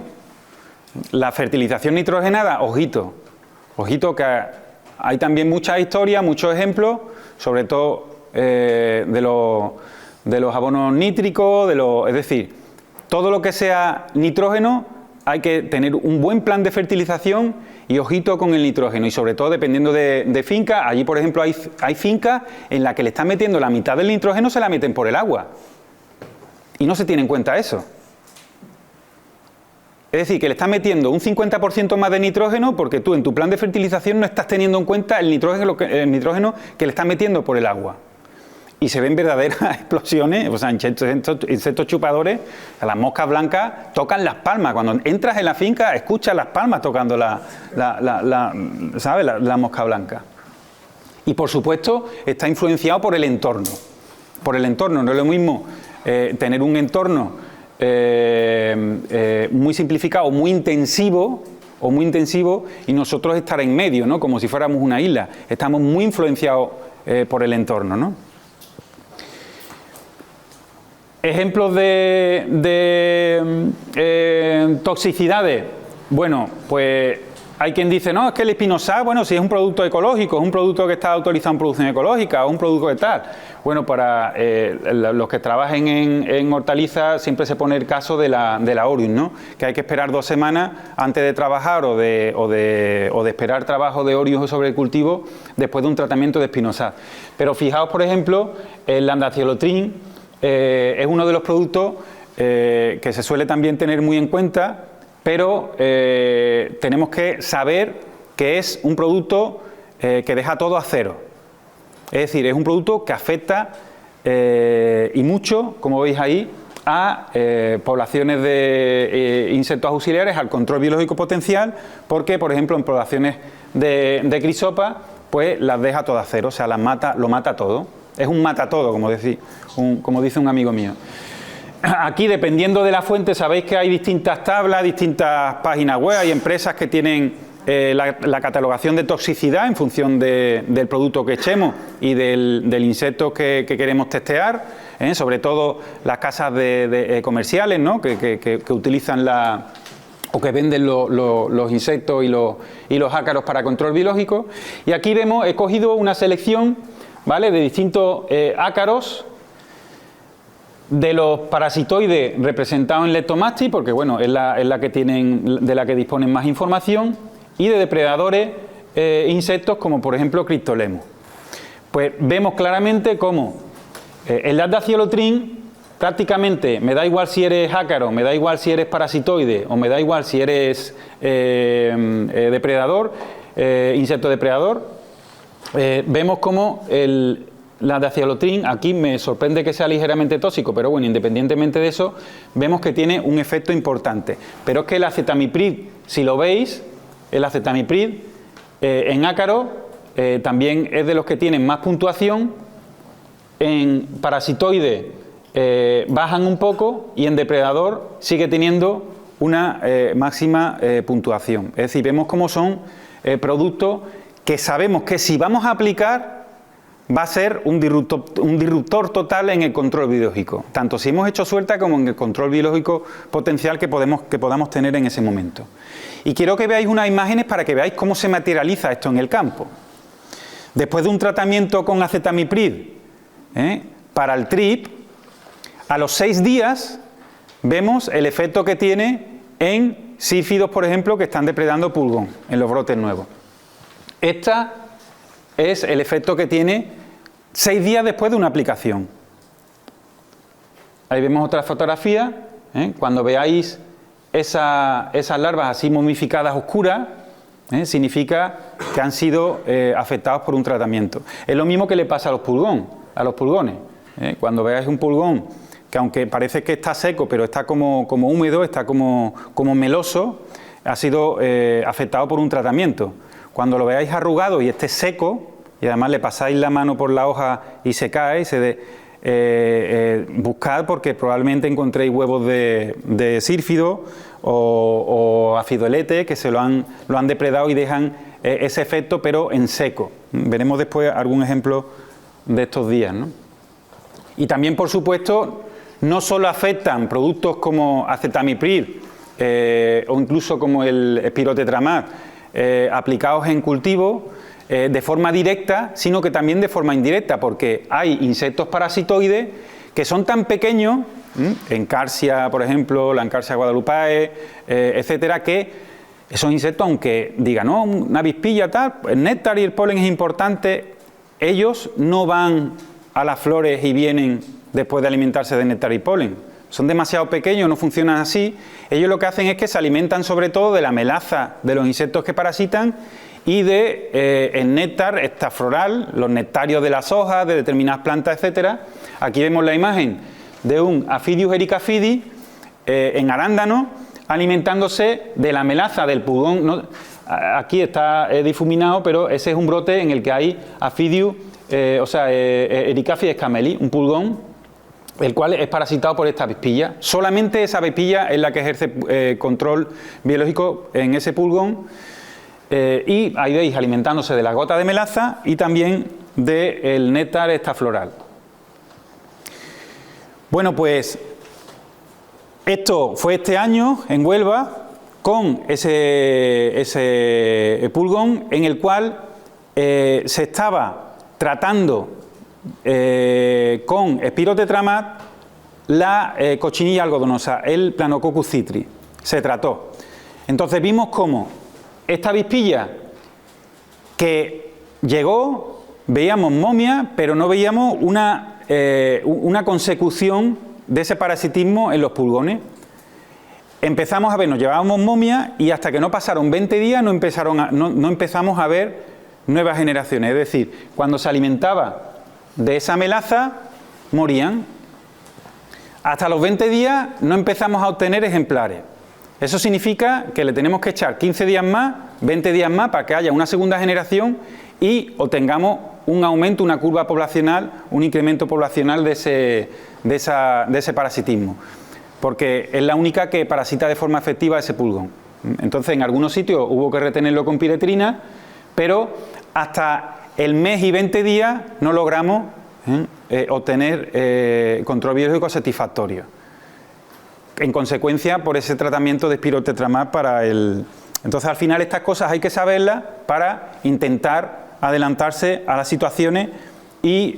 B: La fertilización nitrogenada, ojito que hay también muchas historias, muchos ejemplos, sobre todo de los abonos nítricos, es decir, todo lo que sea nitrógeno hay que tener un buen plan de fertilización y ojito con el nitrógeno y sobre todo dependiendo de finca. Allí por ejemplo hay fincas en las que le están metiendo la mitad del nitrógeno, se la meten por el agua y no se tiene en cuenta eso. Es decir, que le estás metiendo un 50% más de nitrógeno porque tú en tu plan de fertilización no estás teniendo en cuenta el nitrógeno que le estás metiendo por el agua. Y se ven verdaderas explosiones, o sea, insectos chupadores, las moscas blancas tocan las palmas. Cuando entras en la finca, escuchas las palmas tocando ¿sabes? La mosca blanca. Y por supuesto, está influenciado por el entorno. Por el entorno, no es lo mismo tener un entorno muy simplificado, muy intensivo, y nosotros estar en medio, ¿no? Como si fuéramos una isla. Estamos muy influenciados por el entorno, ¿no? Ejemplos de toxicidades. Bueno, pues Hay quien dice, no, es que el espinosad, bueno, si es un producto ecológico, es un producto que está autorizado en producción ecológica o un producto de tal. Bueno, para los que trabajen en hortalizas siempre se pone el caso de la Orius, ¿no? Que hay que esperar 2 semanas antes de trabajar o de esperar trabajo de Orius sobre el cultivo después de un tratamiento de espinosad. Pero fijaos, por ejemplo, el Landaciolotrin es uno de los productos que se suele también tener muy en cuenta, pero tenemos que saber que es un producto que deja todo a cero. Es decir, es un producto que afecta y mucho, como veis ahí, a poblaciones de insectos auxiliares, al control biológico potencial, porque, por ejemplo, en poblaciones de crisopa, pues las deja todas a cero, o sea, lo mata todo. Es un mata todo, como dice un amigo mío. Aquí, dependiendo de la fuente, sabéis que hay distintas tablas, distintas páginas web, hay empresas que tienen la catalogación de toxicidad en función del producto que echemos y del insecto que queremos testear, sobre todo las casas comerciales, ¿no? que utilizan o que venden los insectos y los ácaros para control biológico. Y aquí vemos, he cogido una selección, ¿vale?, de distintos ácaros, de los parasitoides representados en Leptomastix, porque bueno, es la que tienen, de la que disponen más información, y de depredadores insectos como por ejemplo Cryptolemus. Pues vemos claramente cómo el Landaciolotrin prácticamente, me da igual si eres ácaro, me da igual si eres parasitoide o me da igual si eres depredador, insecto depredador, vemos cómo el Landaciolotrin, aquí me sorprende que sea ligeramente tóxico, pero bueno, independientemente de eso, vemos que tiene un efecto importante. Pero es que el acetamiprid, si lo veis, el acetamiprid en ácaro también es de los que tienen más puntuación, en parasitoide bajan un poco y en depredador sigue teniendo una máxima puntuación. Es decir, vemos cómo son productos que sabemos que si vamos a aplicar va a ser un disruptor total en el control biológico, tanto si hemos hecho suelta como en el control biológico potencial que podamos tener en ese momento. Y quiero que veáis unas imágenes para que veáis cómo se materializa esto en el campo. Después de un tratamiento con acetamiprid para el TRIP, a los 6 días vemos el efecto que tiene en sífidos, por ejemplo, que están depredando pulgón en los brotes nuevos. Esta es el efecto que tiene 6 días después de una aplicación. Ahí vemos otra fotografía, cuando veáis esas larvas así momificadas oscuras, significa que han sido afectados por un tratamiento. Es lo mismo que le pasa a los pulgones. Cuando veáis un pulgón que aunque parece que está seco, pero está como húmedo, está como meloso, ha sido afectado por un tratamiento. Cuando lo veáis arrugado y esté seco, y además le pasáis la mano por la hoja y se cae, buscad porque probablemente encontréis huevos de sírfido o afidoelete que se lo han depredado y dejan ese efecto, pero en seco. Veremos después algún ejemplo de estos días, ¿no? Y también, por supuesto, no solo afectan productos como acetamiprid o incluso como el espirotetramad, aplicados en cultivo de forma directa, sino que también de forma indirecta, porque hay insectos parasitoides que son tan pequeños, Encarsia, por ejemplo, la Encarsia guadalupae, etcétera, que esos insectos, aunque digan, no, una avispilla tal, el néctar y el polen es importante, ellos no van a las flores y vienen después de alimentarse de néctar y polen. Son demasiado pequeños, no funcionan así. Ellos lo que hacen es que se alimentan sobre todo de la melaza de los insectos que parasitan y de el néctar estafloral, los nectarios de las hojas, de determinadas plantas, etcétera. Aquí vemos la imagen de un Aphidius ericafidi en arándano alimentándose de la melaza del pulgón. No, aquí está difuminado, pero ese es un brote en el que hay Aphidius, Ericafidis cameli, un pulgón, el cual es parasitado por esta avispilla. Solamente esa avispilla es la que ejerce control biológico en ese pulgón. Y ahí veis alimentándose de la gota de melaza y también del néctar estafloral. Bueno, pues esto fue este año en Huelva. con ese pulgón en el cual se estaba tratando con Spirotetramat la cochinilla algodonosa, el Planococcus citri. Se trató. Entonces vimos cómo esta avispilla que llegó, veíamos momia, pero no veíamos una consecución de ese parasitismo en los pulgones. Empezamos a ver, nos llevábamos momia y hasta que no pasaron 20 días no empezamos a ver nuevas generaciones. Es decir, cuando se alimentaba de esa melaza, morían. Hasta los 20 días no empezamos a obtener ejemplares. Eso significa que le tenemos que echar 15 días más, 20 días más para que haya una segunda generación y obtengamos un aumento, una curva poblacional, un incremento poblacional de ese parasitismo. Porque es la única que parasita de forma efectiva ese pulgón. Entonces, en algunos sitios hubo que retenerlo con piretrina, pero hasta el mes y 20 días no logramos obtener control biológico satisfactorio. En consecuencia, por ese tratamiento de Spirotetramat para el... Entonces, al final, estas cosas hay que saberlas para intentar adelantarse a las situaciones y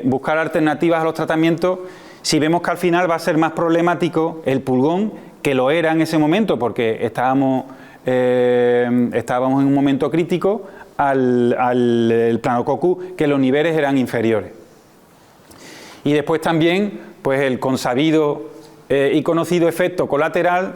B: buscar alternativas a los tratamientos si vemos que al final va a ser más problemático el pulgón, que lo era en ese momento, porque estábamos en un momento crítico, al Planococcus, que los niveles eran inferiores. Y después también, pues el consabido y conocido efecto colateral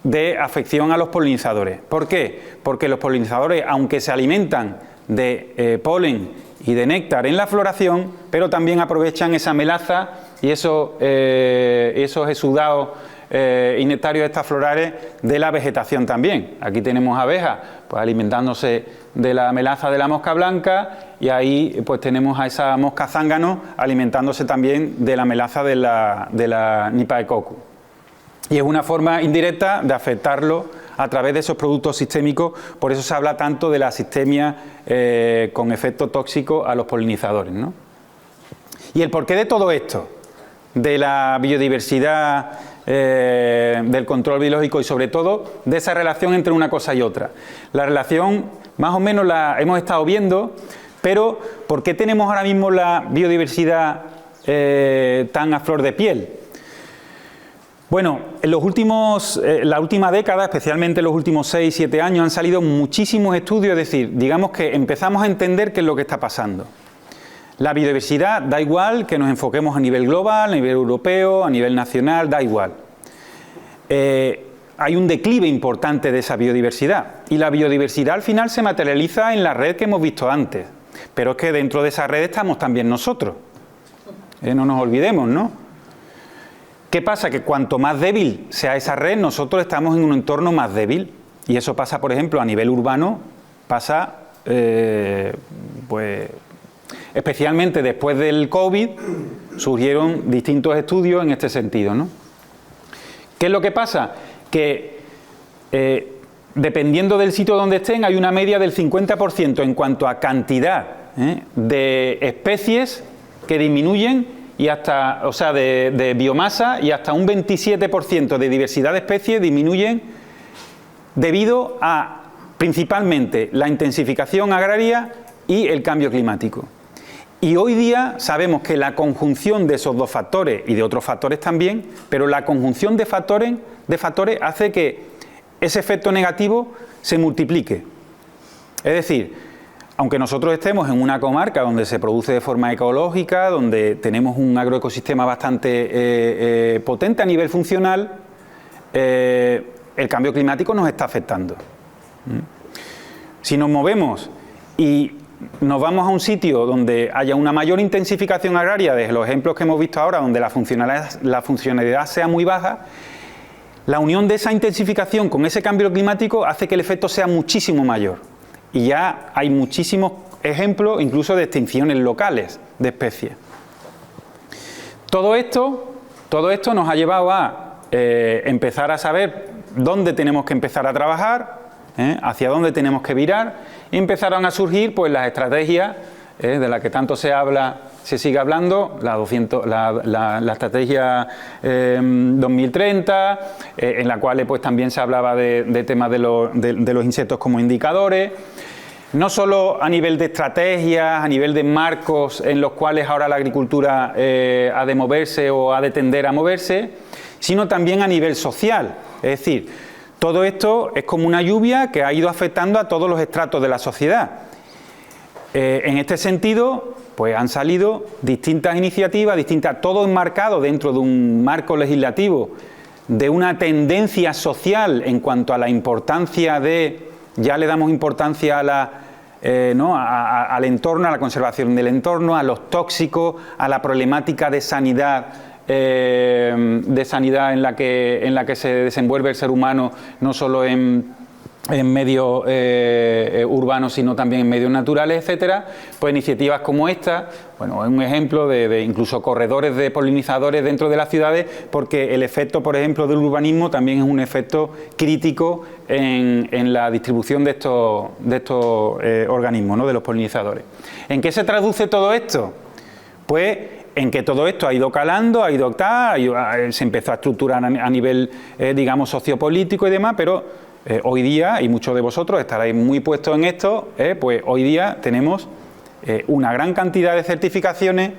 B: de afección a los polinizadores. ¿Por qué? Porque los polinizadores, aunque se alimentan de polen y de néctar en la floración, pero también aprovechan esa melaza y esos exudados y nectarios estaflorales de la vegetación también. Aquí tenemos abejas pues alimentándose de la melaza de la mosca blanca y ahí pues tenemos a esa mosca zángano alimentándose también de la melaza de la Niphaecoccus. Y es una forma indirecta de afectarlo a través de esos productos sistémicos, por eso se habla tanto de la sistemia con efecto tóxico a los polinizadores, ¿no? ¿Y el porqué de todo esto? De la biodiversidad, del control biológico y sobre todo de esa relación entre una cosa y otra. La relación más o menos la hemos estado viendo, pero ¿por qué tenemos ahora mismo la biodiversidad tan a flor de piel? Bueno, en la última década, especialmente en los últimos 6-7 años, han salido muchísimos estudios, es decir, digamos que empezamos a entender qué es lo que está pasando. La biodiversidad da igual que nos enfoquemos a nivel global, a nivel europeo, a nivel nacional, da igual. Hay un declive importante de esa biodiversidad y la biodiversidad al final se materializa en la red que hemos visto antes, pero es que dentro de esa red estamos también nosotros. No nos olvidemos, ¿no? ¿Qué pasa? Que cuanto más débil sea esa red, nosotros estamos en un entorno más débil. Y eso pasa, por ejemplo, a nivel urbano, pasa, pues, especialmente después del COVID, surgieron distintos estudios en este sentido, ¿no? ¿Qué es lo que pasa? Que dependiendo del sitio donde estén, hay una media del 50% en cuanto a cantidad de especies que disminuyen y hasta, o sea, de biomasa, y hasta un 27% de diversidad de especies disminuyen debido a principalmente la intensificación agraria y el cambio climático. Y hoy día sabemos que la conjunción de esos dos factores y de otros factores también, pero la conjunción de factores hace que ese efecto negativo se multiplique. Es decir, aunque nosotros estemos en una comarca donde se produce de forma ecológica, donde tenemos un agroecosistema bastante potente a nivel funcional, el cambio climático nos está afectando. Si nos movemos y nos vamos a un sitio donde haya una mayor intensificación agraria, de los ejemplos que hemos visto ahora, donde la funcionalidad sea muy baja, la unión de esa intensificación con ese cambio climático hace que el efecto sea muchísimo mayor. Y ya hay muchísimos ejemplos, incluso de extinciones locales de especies. Todo esto nos ha llevado a empezar a saber dónde tenemos que empezar a trabajar, hacia dónde tenemos que virar, y empezaron a surgir pues las estrategias de las que tanto se habla se sigue hablando, la estrategia 2030, en la cual pues también se hablaba de temas de los insectos como indicadores. No solo a nivel de estrategias, a nivel de marcos en los cuales ahora la agricultura ha de moverse o ha de tender a moverse, sino también a nivel social. Es decir, todo esto es como una lluvia que ha ido afectando a todos los estratos de la sociedad. En este sentido, pues han salido distintas iniciativas, todo enmarcado dentro de un marco legislativo, de una tendencia social en cuanto a la importancia ya le damos importancia al entorno, a la conservación del entorno, a los tóxicos, a la problemática de sanidad en la que se desenvuelve el ser humano, no solo en medios urbanos, sino también en medios naturales, etcétera. Pues iniciativas como esta, bueno, es un ejemplo de incluso corredores de polinizadores dentro de las ciudades, porque el efecto, por ejemplo, del urbanismo también es un efecto crítico en la distribución de estos organismos, ¿no?, de los polinizadores. ¿En qué se traduce todo esto? Pues en que todo esto ha ido calando, se empezó a estructurar a nivel, digamos, sociopolítico y demás, pero hoy día, y muchos de vosotros estaréis muy puestos en esto, pues hoy día tenemos una gran cantidad de certificaciones,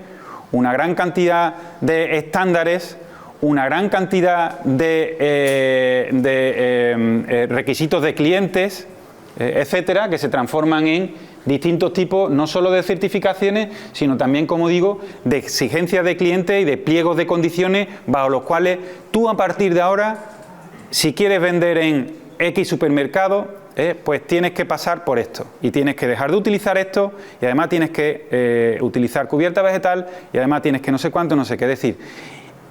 B: una gran cantidad de estándares, una gran cantidad de requisitos de clientes, etcétera, que se transforman en distintos tipos, no solo de certificaciones, sino también, como digo, de exigencias de clientes y de pliegos de condiciones bajo los cuales tú, a partir de ahora, si quieres vender en X supermercado, pues tienes que pasar por esto y tienes que dejar de utilizar esto y además tienes que utilizar cubierta vegetal y además tienes que no sé cuánto, no sé qué decir.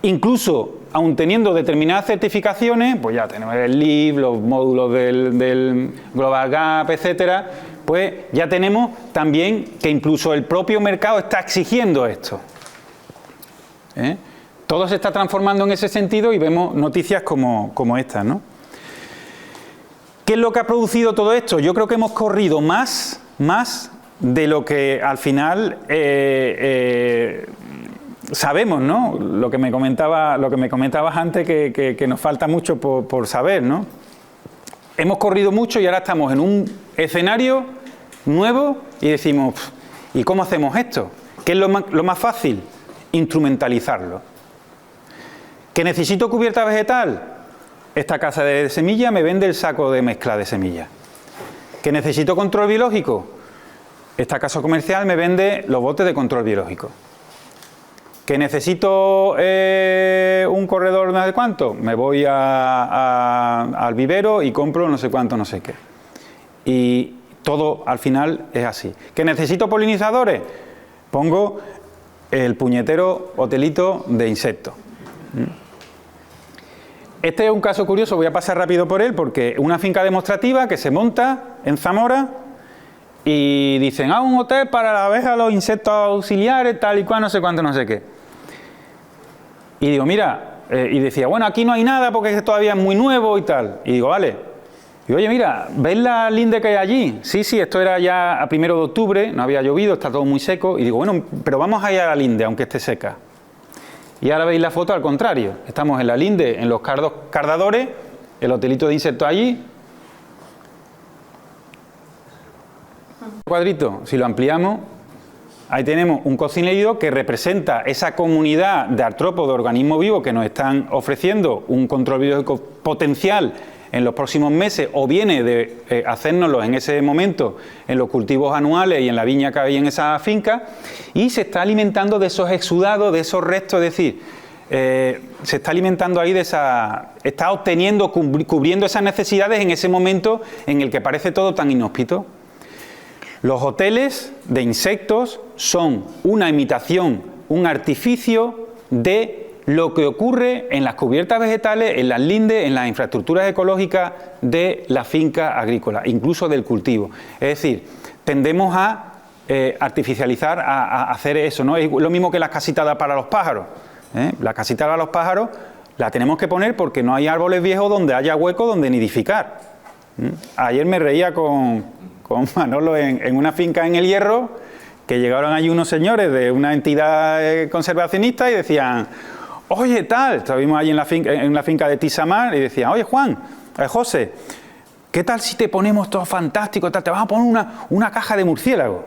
B: Incluso, aun teniendo determinadas certificaciones, pues ya tenemos el LEED, los módulos del Global Gap, etcétera, pues ya tenemos también que incluso el propio mercado está exigiendo esto. Todo se está transformando en ese sentido y vemos noticias como estas, ¿no? ¿Qué es lo que ha producido todo esto? Yo creo que hemos corrido más de lo que al final sabemos, ¿no? Lo que me comentabas antes, que nos falta mucho por saber, ¿no? Hemos corrido mucho y ahora estamos en un escenario nuevo y decimos, ¿y cómo hacemos esto? ¿Qué es lo más fácil? Instrumentalizarlo. ¿Que necesito cubierta vegetal? Esta casa de semillas me vende el saco de mezcla de semillas. ¿Que necesito control biológico? Esta casa comercial me vende los botes de control biológico. ¿Que necesito un corredor no sé cuánto? Me voy al vivero y compro no sé cuánto, no sé qué. Y todo al final es así. ¿Que necesito polinizadores? Pongo el puñetero hotelito de insectos. Este es un caso curioso, voy a pasar rápido por él, porque una finca demostrativa que se monta en Zamora y dicen, un hotel para la abeja, los insectos auxiliares, tal y cual, no sé cuánto, no sé qué. Y digo, mira, y decía, bueno, aquí no hay nada porque todavía es muy nuevo y tal. Y digo, vale. Y oye, mira, ¿ves la linde que hay allí? Sí, esto era ya a 1 de octubre, no había llovido, está todo muy seco. Y digo, bueno, pero vamos a ir a la linde, aunque esté seca. Y ahora veis la foto al contrario. Estamos en la linde, en los cardadores, el hotelito de insectos allí. Cuadrito, si lo ampliamos, ahí tenemos un cocinerío que representa esa comunidad de artrópodos, organismos vivos, que nos están ofreciendo un control biológico potencial en los próximos meses, o viene de hacérnoslo en ese momento en los cultivos anuales y en la viña que hay en esa finca, y se está alimentando de esos exudados, de esos restos, es decir, se está alimentando ahí está obteniendo, cubriendo esas necesidades en ese momento en el que parece todo tan inhóspito. Los hoteles de insectos son una imitación, un artificio de lo que ocurre en las cubiertas vegetales, en las lindes, en las infraestructuras ecológicas de la finca agrícola, incluso del cultivo. Es decir, tendemos a artificializar, a hacer eso, ¿no? Es lo mismo que las casitas para los pájaros. La casita para los pájaros la tenemos que poner porque no hay árboles viejos donde haya hueco donde nidificar. Ayer me reía con Manolo en una finca en El Hierro, que llegaron allí unos señores de una entidad conservacionista y decían, oye, tal, estuvimos allí en la finca de Tisamar y decían, oye, Juan, José, ¿qué tal si te ponemos todo fantástico? Tal? Te vamos a poner una caja de murciélago.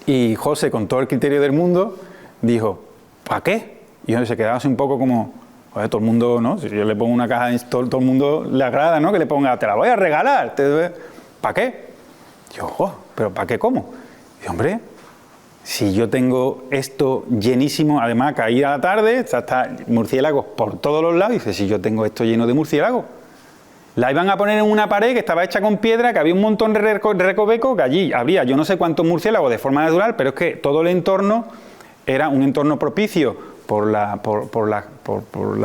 B: Y José, con todo el criterio del mundo, dijo, ¿para qué? Y se quedaba así un poco como, oye, todo el mundo, ¿no? Si yo le pongo una caja, todo el mundo le agrada, ¿no? Que le ponga, te la voy a regalar. ¿Para qué? Yo, ¿pero para qué cómo? Y hombre, si yo tengo esto llenísimo, además caída a la tarde, está murciélagos por todos los lados, y dice, si yo tengo esto lleno de murciélagos, la iban a poner en una pared que estaba hecha con piedra, que había un montón de recovecos, que allí habría yo no sé cuántos murciélagos de forma natural, pero es que todo el entorno era un entorno propicio por la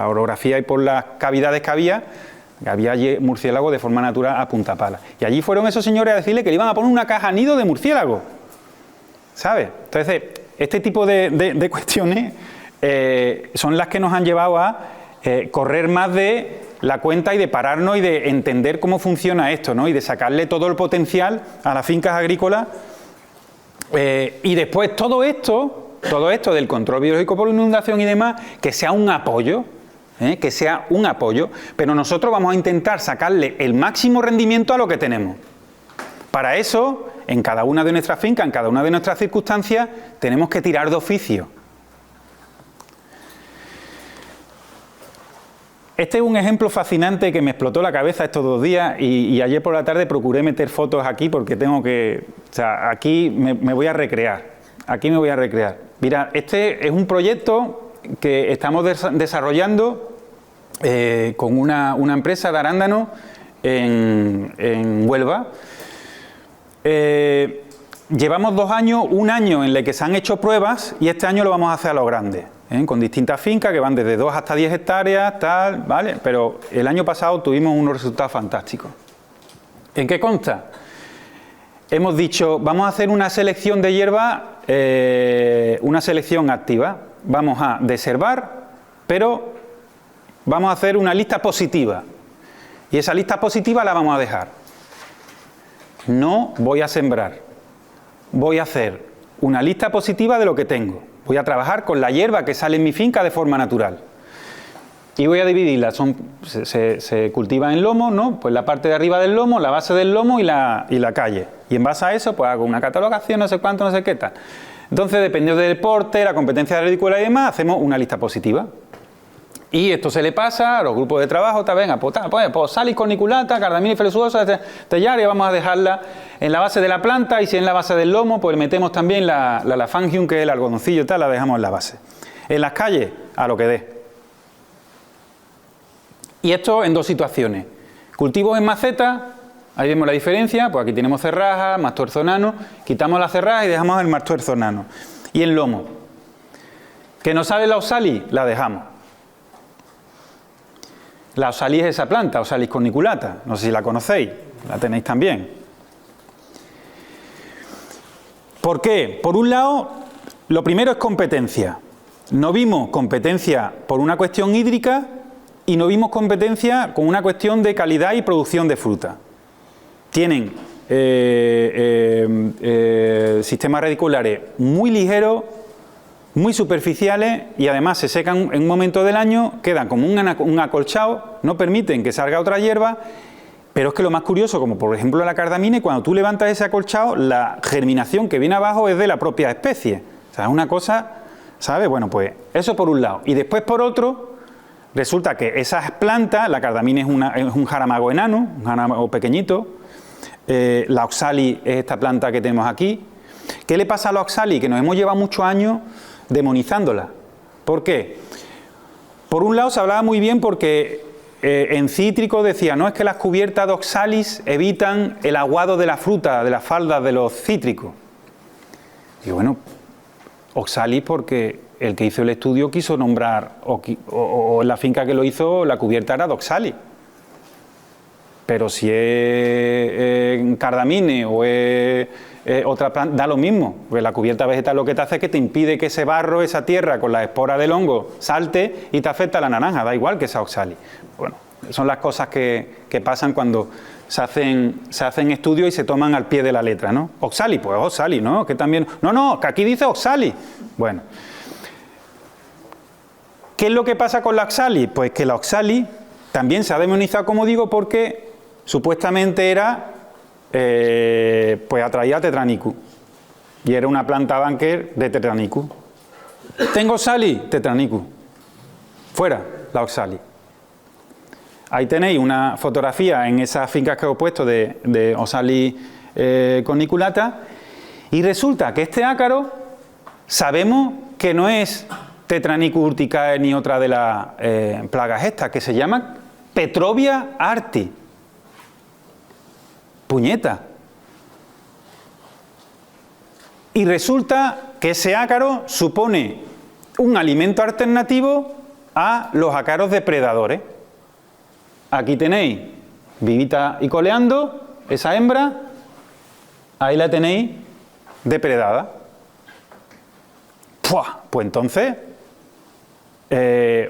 B: orografía y por las cavidades que había allí murciélagos de forma natural a punta pala. Y allí fueron esos señores a decirle que le iban a poner una caja nido de murciélago, ¿sabes? Entonces, este tipo de cuestiones son las que nos han llevado a correr más de la cuenta y de pararnos y de entender cómo funciona esto, ¿no? Y de sacarle todo el potencial a las fincas agrícolas. Y después todo esto del control biológico por inundación y demás, que sea un apoyo, pero nosotros vamos a intentar sacarle el máximo rendimiento a lo que tenemos. Para eso, en cada una de nuestras fincas, en cada una de nuestras circunstancias, tenemos que tirar de oficio. Este es un ejemplo fascinante que me explotó la cabeza estos 2 días y ayer por la tarde procuré meter fotos aquí porque tengo que... O sea, aquí me voy a recrear. Aquí me voy a recrear. Mira, este es un proyecto que estamos desarrollando con una empresa de arándano en Huelva. Llevamos 2 años, un año en el que se han hecho pruebas y este año lo vamos a hacer a lo grande. Con distintas fincas que van desde 2 hasta 10 hectáreas, tal, ¿vale? Pero el año pasado tuvimos unos resultados fantásticos. ¿En qué consta? Hemos dicho, vamos a hacer una selección de hierba, una selección activa. Vamos a deservar, pero vamos a hacer una lista positiva. Y esa lista positiva la vamos a dejar. No voy a sembrar. Voy a hacer una lista positiva de lo que tengo. Voy a trabajar con la hierba que sale en mi finca de forma natural. Y voy a dividirla. Se cultiva en lomos, ¿no? Pues la parte de arriba del lomo, la base del lomo y la calle. Y en base a eso, pues hago una catalogación, no sé cuánto, no sé qué tal. Entonces, dependiendo del porte, la competencia agrícola y demás, hacemos una lista positiva. Y esto se le pasa a los grupos de trabajo, venga, pues salis corniculata, cardamina y flesuosa, tellar, y vamos a dejarla en la base de la planta, y si en la base del lomo, pues metemos también la lafangium, que es el algodoncillo y tal, la dejamos en la base. En las calles, a lo que dé. Y esto en 2 situaciones. Cultivos en maceta, ahí vemos la diferencia, pues aquí tenemos cerraja, mastuerzo nano, quitamos la cerraja y dejamos el mastuerzo nano. Y en lomo. ¿Que nos sale la oxalis? La dejamos. La oxalis es esa planta, Oxalis corniculata, no sé si la conocéis, la tenéis también. ¿Por qué? Por un lado, lo primero es competencia. No vimos competencia por una cuestión hídrica y no vimos competencia con una cuestión de calidad y producción de fruta. Tienen sistemas radiculares muy ligeros, muy superficiales, y además se secan en un momento del año, quedan como un acolchado, no permiten que salga otra hierba, pero es que lo más curioso, como por ejemplo la cardamina, cuando tú levantas ese acolchado, la germinación que viene abajo es de la propia especie. O sea, es una cosa, ¿sabes? Bueno, pues eso por un lado. Y después por otro, resulta que esas plantas, la cardamina es un jaramago enano, un jaramago pequeñito, la oxalis es esta planta que tenemos aquí. ¿Qué le pasa a la oxalis? Que nos hemos llevado muchos años demonizándola. ¿Por qué? Por un lado se hablaba muy bien porque en cítricos decía, no, es que las cubiertas de oxalis evitan el aguado de la fruta, de las faldas de los cítricos. Y bueno, oxalis porque el que hizo el estudio quiso nombrar, o en la finca que lo hizo, la cubierta era de oxalis. Pero si es cardamine o es otra planta, da lo mismo, porque la cubierta vegetal lo que te hace es que te impide que ese barro, esa tierra con las esporas del hongo salte y te afecta a la naranja, da igual que esa oxalis. Bueno, son las cosas que pasan cuando se hacen estudios y se toman al pie de la letra, ¿no? Oxali, pues oxali, ¿no? Que también... No, que aquí dice oxali. Bueno. ¿Qué es lo que pasa con la oxali? Pues que la oxali también se ha demonizado, como digo, porque supuestamente era... pues atraía a Tetranychus. Y era una planta banquer de Tetranychus. ¿Tengo oxali? Tetranychus. Fuera, la oxali. Ahí tenéis una fotografía en esas fincas que os he puesto de Oxalis corniculata. Y resulta que este ácaro sabemos que no es Tetranychus urticae ni otra de las plagas estas, que se llama Petrovia arti. Puñeta. Y resulta que ese ácaro supone un alimento alternativo a los ácaros depredadores. Aquí tenéis vivita y coleando, esa hembra, ahí la tenéis depredada. ¡Puah! Pues entonces,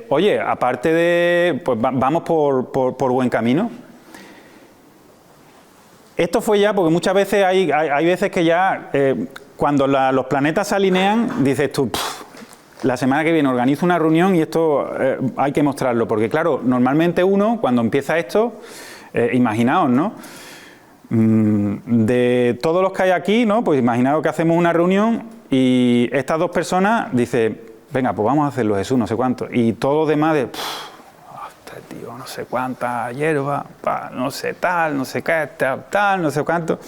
B: oye, aparte de... pues vamos por buen camino. Esto fue ya, porque muchas veces hay veces que ya, cuando los planetas se alinean, dices tú, la semana que viene organizo una reunión y esto hay que mostrarlo, porque claro, normalmente uno, cuando empieza esto, imaginaos, ¿no? De todos los que hay aquí, ¿no? Pues imaginaos que hacemos una reunión y estas dos personas dicen, venga, pues vamos a hacerlo, Jesús, no sé cuánto, y todos los demás de... tío, no sé cuánta hierba, no sé tal, no sé qué, tal, no sé cuánto.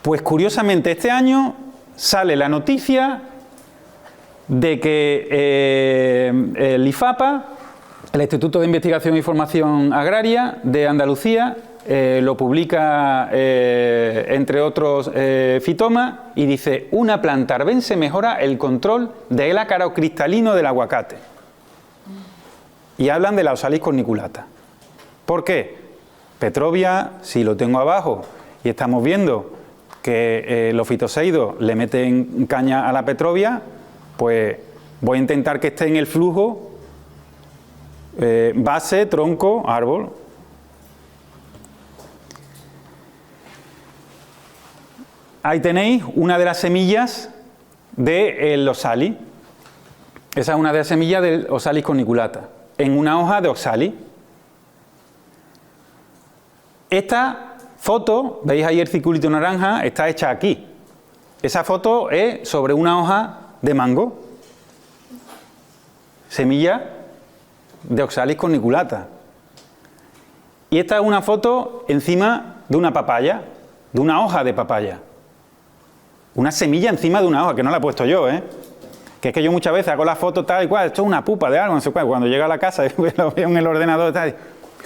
B: Pues curiosamente este año sale la noticia de que el IFAPA, el Instituto de Investigación e Información Agraria de Andalucía, lo publica entre otros Fitoma y dice: una planta arbense mejora el control del ácaro cristalino del aguacate. Y hablan de la Oxalis corniculata. ¿Por qué? Petrovia, si lo tengo abajo y estamos viendo que los fitoseidos le meten caña a la Petrovia, pues voy a intentar que esté en el flujo base, tronco, árbol. Ahí tenéis una de las semillas del Oxalis. Esa es una de las semillas del Oxalis corniculata, en una hoja de Oxalis. Esta foto, veis ahí el circulito naranja, está hecha aquí. Esa foto es sobre una hoja de mango. Semilla de Oxalis corniculata. Y esta es una foto encima de una papaya, de una hoja de papaya. Una semilla encima de una hoja, que no la he puesto yo, ¿eh? Que es que yo muchas veces hago la foto tal y cual, esto es una pupa de algo, no sé cuál. Cuando llego a la casa y lo veo en el ordenador tal,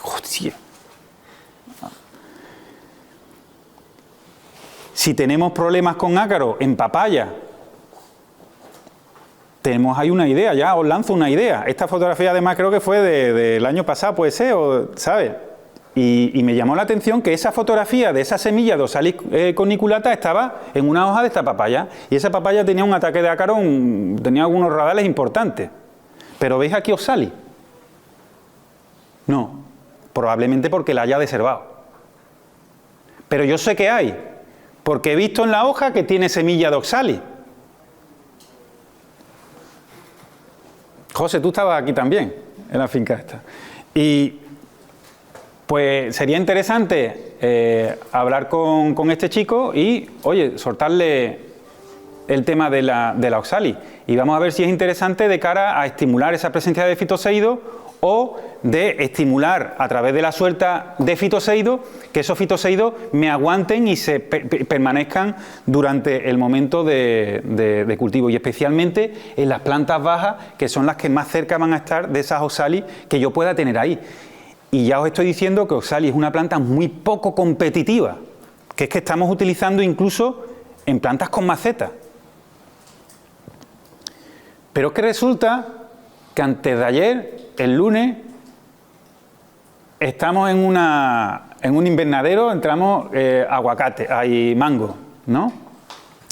B: hostia. Si tenemos problemas con ácaro en papaya, tenemos ahí una idea, ya os lanzo una idea. Esta fotografía además creo que fue del año pasado, puede ser, ¿sabes? Y me llamó la atención que esa fotografía de esa semilla de Oxalis corniculata estaba en una hoja de esta papaya. Y esa papaya tenía un ataque de ácaro, tenía algunos radales importantes. Pero ¿veis aquí Oxalis? No, probablemente porque la haya deservado. Pero yo sé que hay, porque he visto en la hoja que tiene semilla de Oxalis. José, tú estabas aquí también, en la finca esta. Y pues sería interesante hablar con este chico y, oye, soltarle el tema de la Oxalis. Y vamos a ver si es interesante de cara a estimular esa presencia de fitoseidos o de estimular a través de la suelta de fitoseidos que esos fitoseidos me aguanten y se permanezcan durante el momento de cultivo, y especialmente en las plantas bajas, que son las que más cerca van a estar de esas Oxalis que yo pueda tener ahí. Y ya os estoy diciendo que Oxalis es una planta muy poco competitiva, que es que estamos utilizando incluso en plantas con maceta. Pero es que resulta que antes de ayer, el lunes, estamos en un invernadero, entramos aguacate, hay mango, ¿no?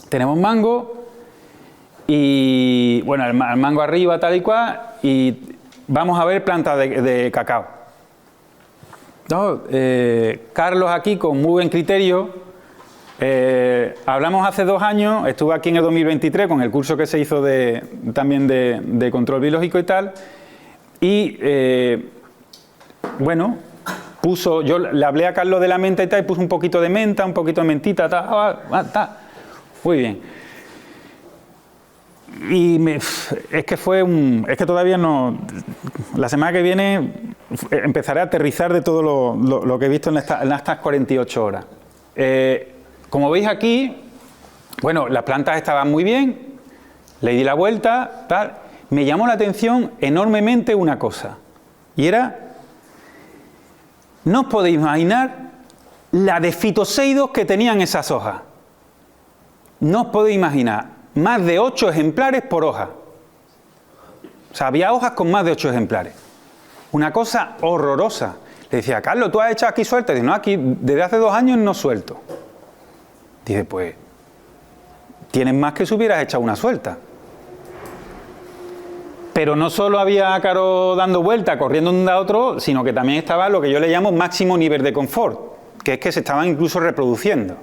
B: Tenemos mango y, bueno, el mango arriba tal y cual, y vamos a ver plantas de cacao. No, Carlos aquí con muy buen criterio. Hablamos hace 2 años, estuve aquí en el 2023 con el curso que se hizo también de control biológico y tal, y bueno, yo le hablé a Carlos de la menta y tal, y puso un poquito de menta, un poquito de mentita, tal. Muy bien. Y es que todavía no, la semana que viene empezaré a aterrizar de todo lo que he visto en estas 48 horas. Como veis aquí, bueno, las plantas estaban muy bien, le di la vuelta, tal. Me llamó la atención enormemente una cosa, y era, no os podéis imaginar la de fitoseidos que tenían esas hojas. No os podéis imaginar, más de 8 ejemplares por hoja. O sea, había hojas con más de 8 ejemplares. Una cosa horrorosa. Le decía, Carlos, ¿tú has echado aquí suelta? Dice, no, aquí desde hace 2 años no suelto. Dice, pues, tienes más que si hubieras echado una suelta. Pero no solo había ácaros dando vuelta, corriendo de un lado a otro, sino que también estaba lo que yo le llamo máximo nivel de confort, que es que se estaban incluso reproduciendo.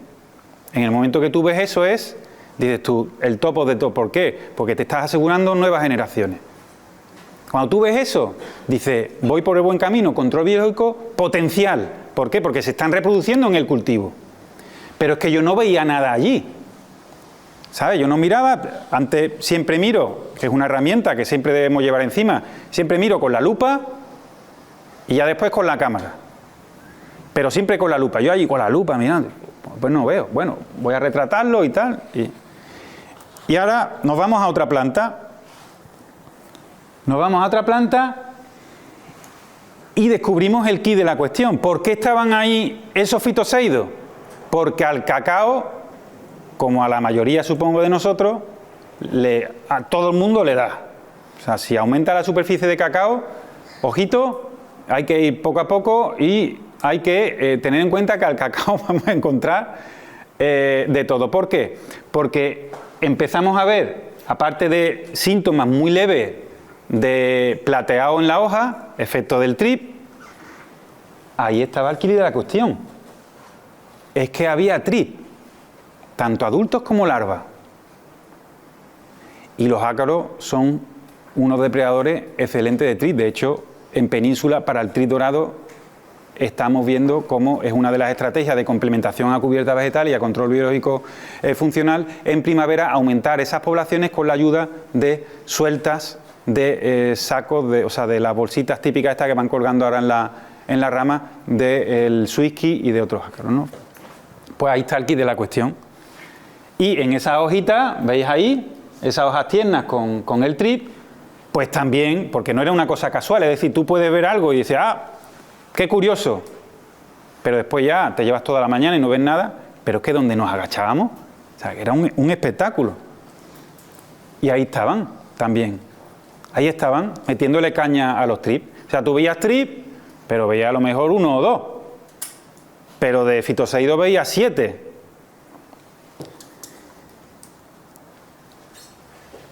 B: En el momento que tú ves eso dices tú, el topo de todo. ¿Por qué? Porque te estás asegurando nuevas generaciones. Cuando tú ves eso, dices, voy por el buen camino, control biológico potencial. ¿Por qué? Porque se están reproduciendo en el cultivo. Pero es que yo no veía nada allí. ¿Sabes? Yo no miraba, antes siempre miro, que es una herramienta que siempre debemos llevar encima, siempre miro con la lupa y ya después con la cámara. Pero siempre con la lupa. Yo allí con la lupa mirando, pues no veo. Bueno, voy a retratarlo y tal. Y ahora nos vamos a otra planta. Nos vamos a otra planta y descubrimos el quid de la cuestión. ¿Por qué estaban ahí esos fitoseidos? Porque al cacao, como a la mayoría supongo de nosotros, a todo el mundo le da. O sea, si aumenta la superficie de cacao, ojito, hay que ir poco a poco y hay que tener en cuenta que al cacao vamos a encontrar de todo. ¿Por qué? Porque empezamos a ver, aparte de síntomas muy leves de plateado en la hoja, efecto del trip, ahí estaba el quid de la cuestión. Es que había trip, tanto adultos como larvas. Y los ácaros son unos depredadores excelentes de trip. De hecho, en península, para el trip dorado, estamos viendo cómo es una de las estrategias de complementación a cubierta vegetal y a control biológico funcional en primavera, aumentar esas poblaciones con la ayuda de sueltas de sacos, o sea, de las bolsitas típicas estas que van colgando ahora en la rama del suisqui y de otros ácaros, ¿no? Pues ahí está el quid de la cuestión. Y en esa hojita, ¿veis ahí? Esas hojas tiernas con el trip, pues también, porque no era una cosa casual, es decir, tú puedes ver algo y dices, qué curioso, pero después ya te llevas toda la mañana y no ves nada, pero es que donde nos agachábamos, o sea, era un espectáculo. Y ahí estaban también, ahí estaban metiéndole caña a los trips. O sea, tú veías trip, pero veías a lo mejor 1 o 2, pero de fitoseidos veías 7.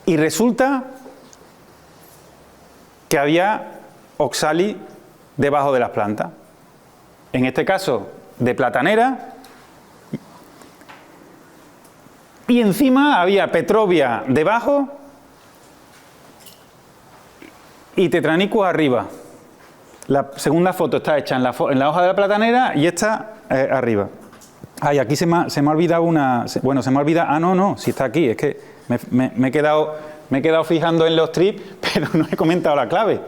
B: Y resulta que había oxali debajo de las plantas. En este caso, de platanera. Y encima había Petrovia debajo y Tetranicus arriba. La segunda foto está hecha en la hoja de la platanera y esta arriba. Ay, aquí se me ha olvidado una... Bueno, se me ha olvidado... no, si está aquí, es que me he quedado fijando en los trips, pero no he comentado la clave.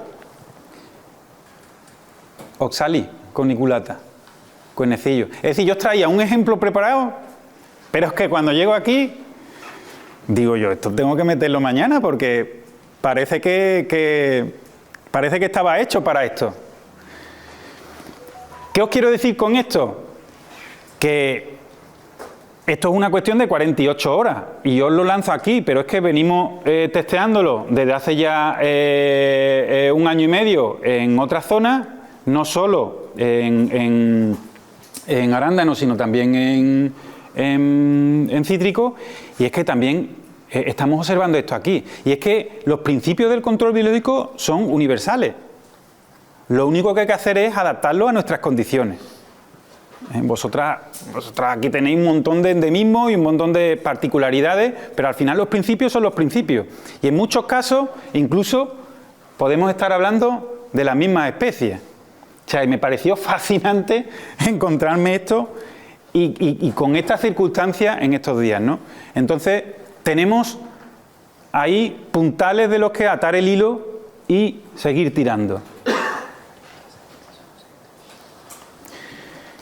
B: Oxali, corniculata, cuernecillo. Es decir, yo os traía un ejemplo preparado, pero es que cuando llego aquí, digo yo, esto tengo que meterlo mañana porque parece que estaba hecho para esto. ¿Qué os quiero decir con esto? Que esto es una cuestión de 48 horas y yo os lo lanzo aquí, pero es que venimos testeándolo desde hace ya 1 año y medio en otras zonas, no solo en arándanos, sino también en cítrico, y es que también estamos observando esto aquí. Y es que los principios del control biológico son universales. Lo único que hay que hacer es adaptarlo a nuestras condiciones. Vosotras aquí tenéis un montón de endemismos y un montón de particularidades, pero al final los principios son los principios. Y en muchos casos, incluso, podemos estar hablando de las mismas especies. O sea, y me pareció fascinante encontrarme esto y con estas circunstancias en estos días, ¿no? Entonces, tenemos ahí puntales de los que atar el hilo y seguir tirando.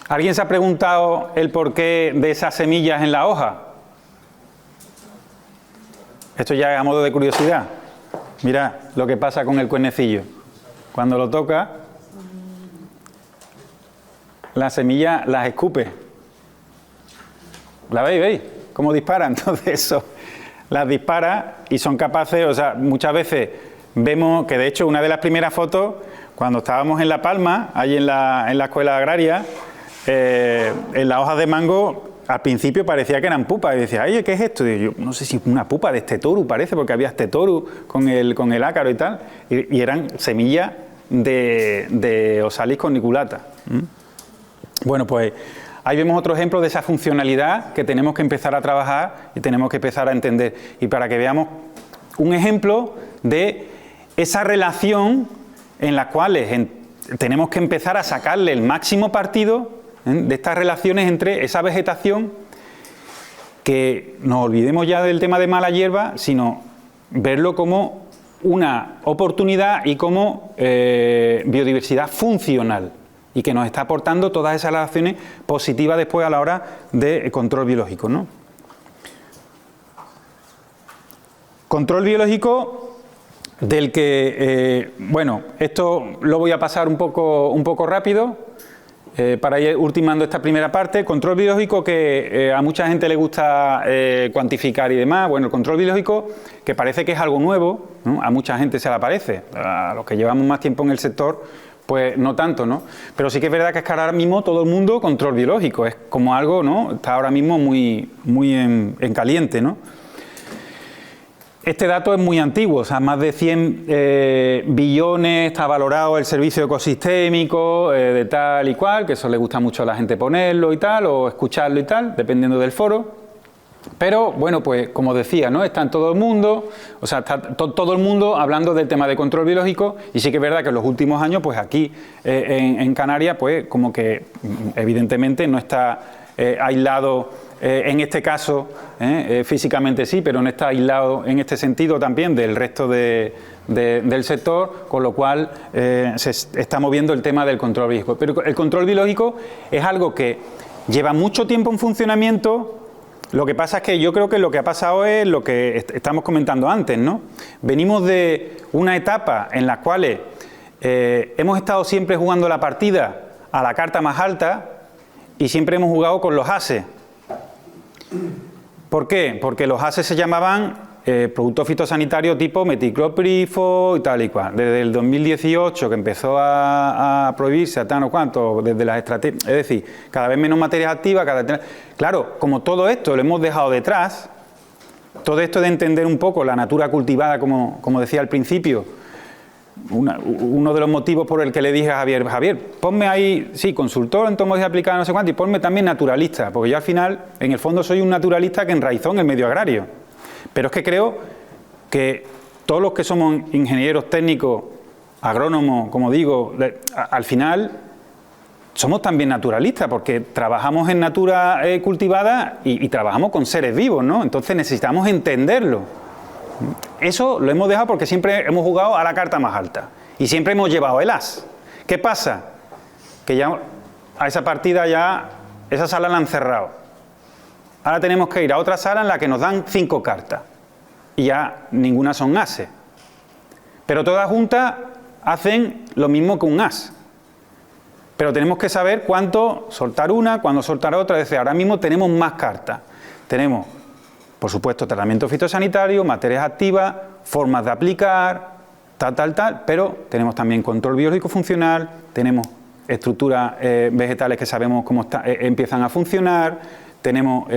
B: ¿Alguien se ha preguntado el porqué de esas semillas en la hoja? Esto ya es a modo de curiosidad. Mirad lo que pasa con el cuernecillo. Cuando lo toca, la semilla las escupe. ¿La veis? ¿Veis? ¿Cómo dispara? Entonces eso las dispara y son capaces, o sea, muchas veces vemos que de hecho una de las primeras fotos, cuando estábamos en La Palma, ahí en la escuela agraria, en las hojas de mango, al principio parecía que eran pupas. Y decía, oye, ¿qué es esto? Y yo, no sé si una pupa de estetoru parece, porque había estetoru con el ácaro y tal. Y eran semillas de Oxalis corniculata. Bueno, pues ahí vemos otro ejemplo de esa funcionalidad que tenemos que empezar a trabajar y tenemos que empezar a entender. Y para que veamos un ejemplo de esa relación en la cual tenemos que empezar a sacarle el máximo partido de estas relaciones entre esa vegetación, que nos olvidemos ya del tema de mala hierba, sino verlo como una oportunidad y como biodiversidad funcional, y que nos está aportando todas esas relaciones positivas después a la hora de control biológico, ¿no? Control biológico del que, bueno, esto lo voy a pasar un poco rápido, para ir ultimando esta primera parte. Control biológico que a mucha gente le gusta cuantificar y demás. Bueno, el control biológico, que parece que es algo nuevo, ¿no? A mucha gente se le aparece. A los que llevamos más tiempo en el sector, pues no tanto, ¿no? Pero sí que es verdad que es que ahora mismo todo el mundo control biológico. Es como algo, ¿no? Está ahora mismo muy en caliente, ¿no? Este dato es muy antiguo, o sea, más de 100 billones está valorado el servicio ecosistémico de tal y cual, que eso le gusta mucho a la gente ponerlo y tal, o escucharlo y tal, dependiendo del foro. Pero, bueno, pues como decía, ¿no? Está en todo el mundo, o sea, está todo el mundo hablando del tema de control biológico, y sí que es verdad que en los últimos años, pues aquí en Canarias, pues como que evidentemente no está aislado. En este caso, físicamente sí, pero no está aislado en este sentido también del resto del sector, con lo cual se está moviendo el tema del control biológico. Pero el control biológico es algo que lleva mucho tiempo en funcionamiento. Lo que pasa es que yo creo que lo que ha pasado es lo que estamos comentando antes, ¿no? Venimos de una etapa en la cual hemos estado siempre jugando la partida a la carta más alta y siempre hemos jugado con los ases. ¿Por qué? Porque los ases se llamaban productos fitosanitarios tipo meticloprifos y tal y cual. Desde el 2018 que empezó a prohibirse a tal o cuanto, desde las estrategias, es decir, cada vez menos materias activas, claro, como todo esto lo hemos dejado detrás, todo esto de entender un poco la natura cultivada, como decía al principio, uno de los motivos por el que le dije a Javier, ponme ahí, sí, consultor en tomología aplicada, no sé cuánto, y ponme también naturalista, porque yo al final, en el fondo, soy un naturalista que enraizó en el medio agrario. Pero es que creo que todos los que somos ingenieros técnicos, agrónomos, como digo, al final somos también naturalistas, porque trabajamos en natura cultivada y trabajamos con seres vivos, ¿no? Entonces necesitamos entenderlo. Eso lo hemos dejado porque siempre hemos jugado a la carta más alta y siempre hemos llevado el as. ¿Qué pasa? Que ya a esa partida ya esa sala la han cerrado. Ahora tenemos que ir a otra sala en la que nos dan 5 cartas y ya ninguna son ases. Pero todas juntas hacen lo mismo que un as. Pero tenemos que saber cuánto soltar una, cuándo soltar otra. Es decir, ahora mismo tenemos más cartas. Tenemos, por supuesto, tratamiento fitosanitario, materias activas, formas de aplicar, tal, pero tenemos también control biológico funcional, tenemos estructuras vegetales que sabemos cómo empiezan a funcionar, tenemos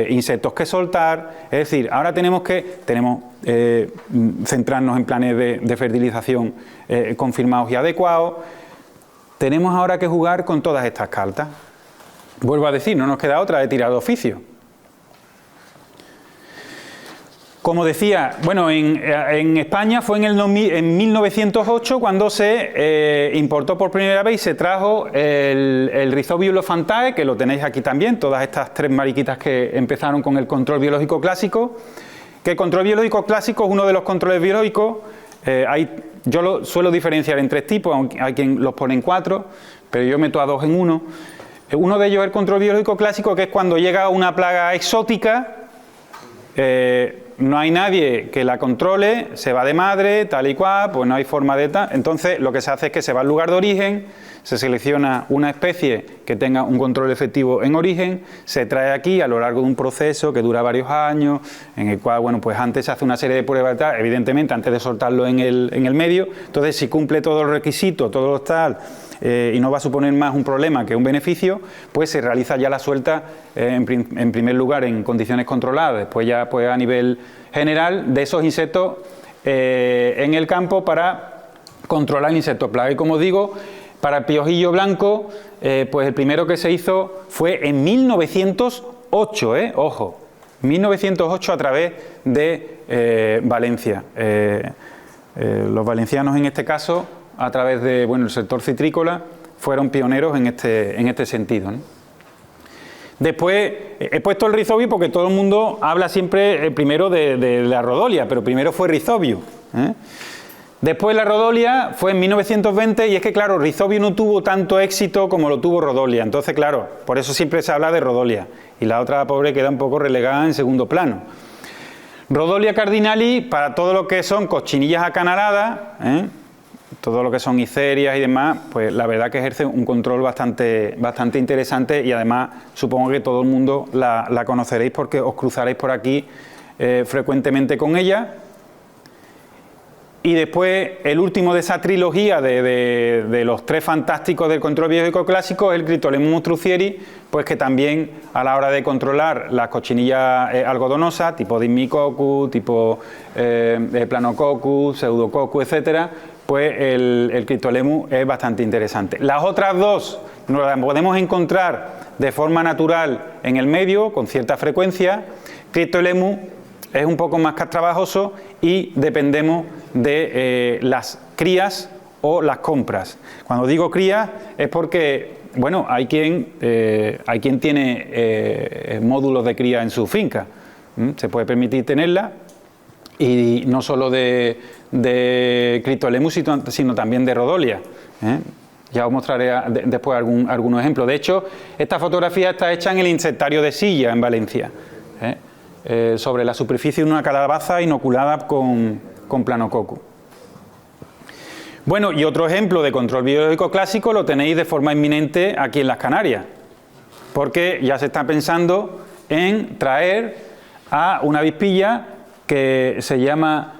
B: insectos que soltar, es decir, ahora tenemos que centrarnos en planes de fertilización confirmados y adecuados. Tenemos ahora que jugar con todas estas cartas. Vuelvo a decir, no nos queda otra de tirar de oficio. Como decía, bueno, en España fue en 1908 cuando se importó por primera vez y se trajo el Rhizobio elephantae, que lo tenéis aquí también, todas estas tres mariquitas que empezaron con el control biológico clásico. Que el control biológico clásico es uno de los controles biológicos. Yo lo suelo diferenciar en tres tipos, aunque hay quien los pone en cuatro, pero yo meto a dos en uno. Uno de ellos es el control biológico clásico, que es cuando llega una plaga exótica, no hay nadie que la controle, se va de madre, tal y cual, pues no hay forma de tal. Entonces lo que se hace es que se va al lugar de origen, se selecciona una especie que tenga un control efectivo en origen, se trae aquí a lo largo de un proceso que dura varios años, en el cual, bueno, pues antes se hace una serie de pruebas, tal, evidentemente antes de soltarlo en el medio. Entonces, si cumple todos los requisitos, todos los tal, y no va a suponer más un problema que un beneficio, pues se realiza ya la suelta en primer lugar en condiciones controladas, después ya pues a nivel general de esos insectos en el campo para controlar el insecto plaga. Y como os digo, para el piojillo blanco, pues el primero que se hizo fue en 1908, ojo, 1908 a través de Valencia. Los valencianos en este caso, a través de, bueno, el sector citrícola, fueron pioneros en este sentido, ¿no? Después he puesto el Rhizobio porque todo el mundo habla siempre primero de la Rhodolia, pero primero fue Rhizobio, Después la Rhodolia fue en 1920 y es que, claro, Rhizobio no tuvo tanto éxito como lo tuvo Rhodolia. Entonces, claro, por eso siempre se habla de Rhodolia y la otra pobre queda un poco relegada en segundo plano. Rhodolia cardinali, para todo lo que son cochinillas acanaladas, todo lo que son icerias y demás, pues la verdad que ejerce un control bastante interesante y además supongo que todo el mundo la conoceréis porque os cruzaréis por aquí frecuentemente con ella. Y después, el último de esa trilogía de los tres fantásticos del control biológico clásico es el Cryptolemus monstruieri, pues que también a la hora de controlar las cochinillas algodonosas, tipo Dimmicoccus, tipo Planococcus, Pseudococcus, etcétera, pues el Cryptolemus es bastante interesante. Las otras dos nos las podemos encontrar de forma natural en el medio, con cierta frecuencia. Cryptolemus es un poco más trabajoso y dependemos de las crías o las compras. Cuando digo crías es porque, bueno, hay quien tiene módulos de cría en su finca. Se puede permitir tenerla, y no solo de Cryptolemus, sino también de Rhodolia. Ya os mostraré después algunos ejemplos. De hecho, esta fotografía está hecha en el insectario de Silla, en Valencia, sobre la superficie de una calabaza inoculada con Planococcus. Bueno, y otro ejemplo de control biológico clásico lo tenéis de forma inminente aquí en las Canarias, porque ya se está pensando en traer a una avispilla que se llama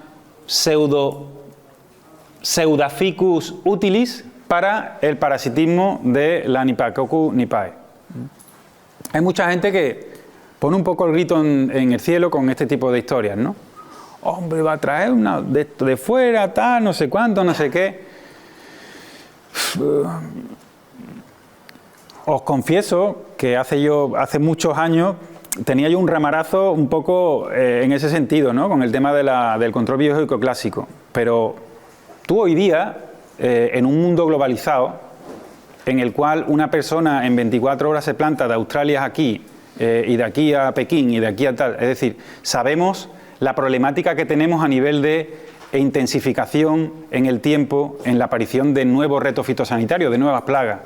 B: Pseudaficus utilis para el parasitismo de la Niphacoccus nipae. Hay mucha gente que pone un poco el grito en el cielo con este tipo de historias, ¿no? Hombre, va a traer una de esto de fuera, tal, no sé cuánto, no sé qué. Os confieso que hace muchos años tenía yo un ramarazo un poco en ese sentido, ¿no? Con el tema del control biológico clásico. Pero tú hoy día, en un mundo globalizado, en el cual una persona en 24 horas se planta de Australia aquí, y de aquí a Pekín, y de aquí a tal, es decir, sabemos la problemática que tenemos a nivel de intensificación en el tiempo, en la aparición de nuevos retos fitosanitarios, de nuevas plagas.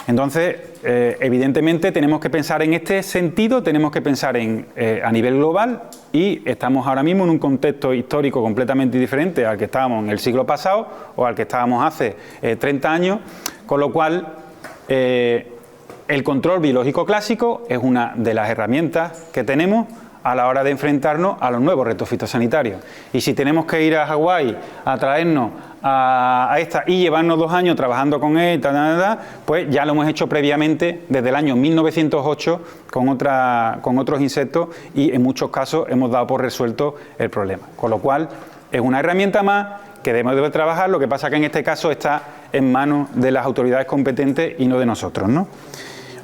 B: Entonces, evidentemente tenemos que pensar en este sentido, tenemos que pensar a nivel global, y estamos ahora mismo en un contexto histórico completamente diferente al que estábamos en el siglo pasado o al que estábamos hace 30 años, con lo cual el control biológico clásico es una de las herramientas que tenemos a la hora de enfrentarnos a los nuevos retos fitosanitarios. Y si tenemos que ir a Hawái a traernos a esta y llevarnos 2 años trabajando con él, pues ya lo hemos hecho previamente desde el año 1908 con otros insectos y en muchos casos hemos dado por resuelto el problema. Con lo cual es una herramienta más que debemos de trabajar, lo que pasa que en este caso está en manos de las autoridades competentes y no de nosotros, ¿no?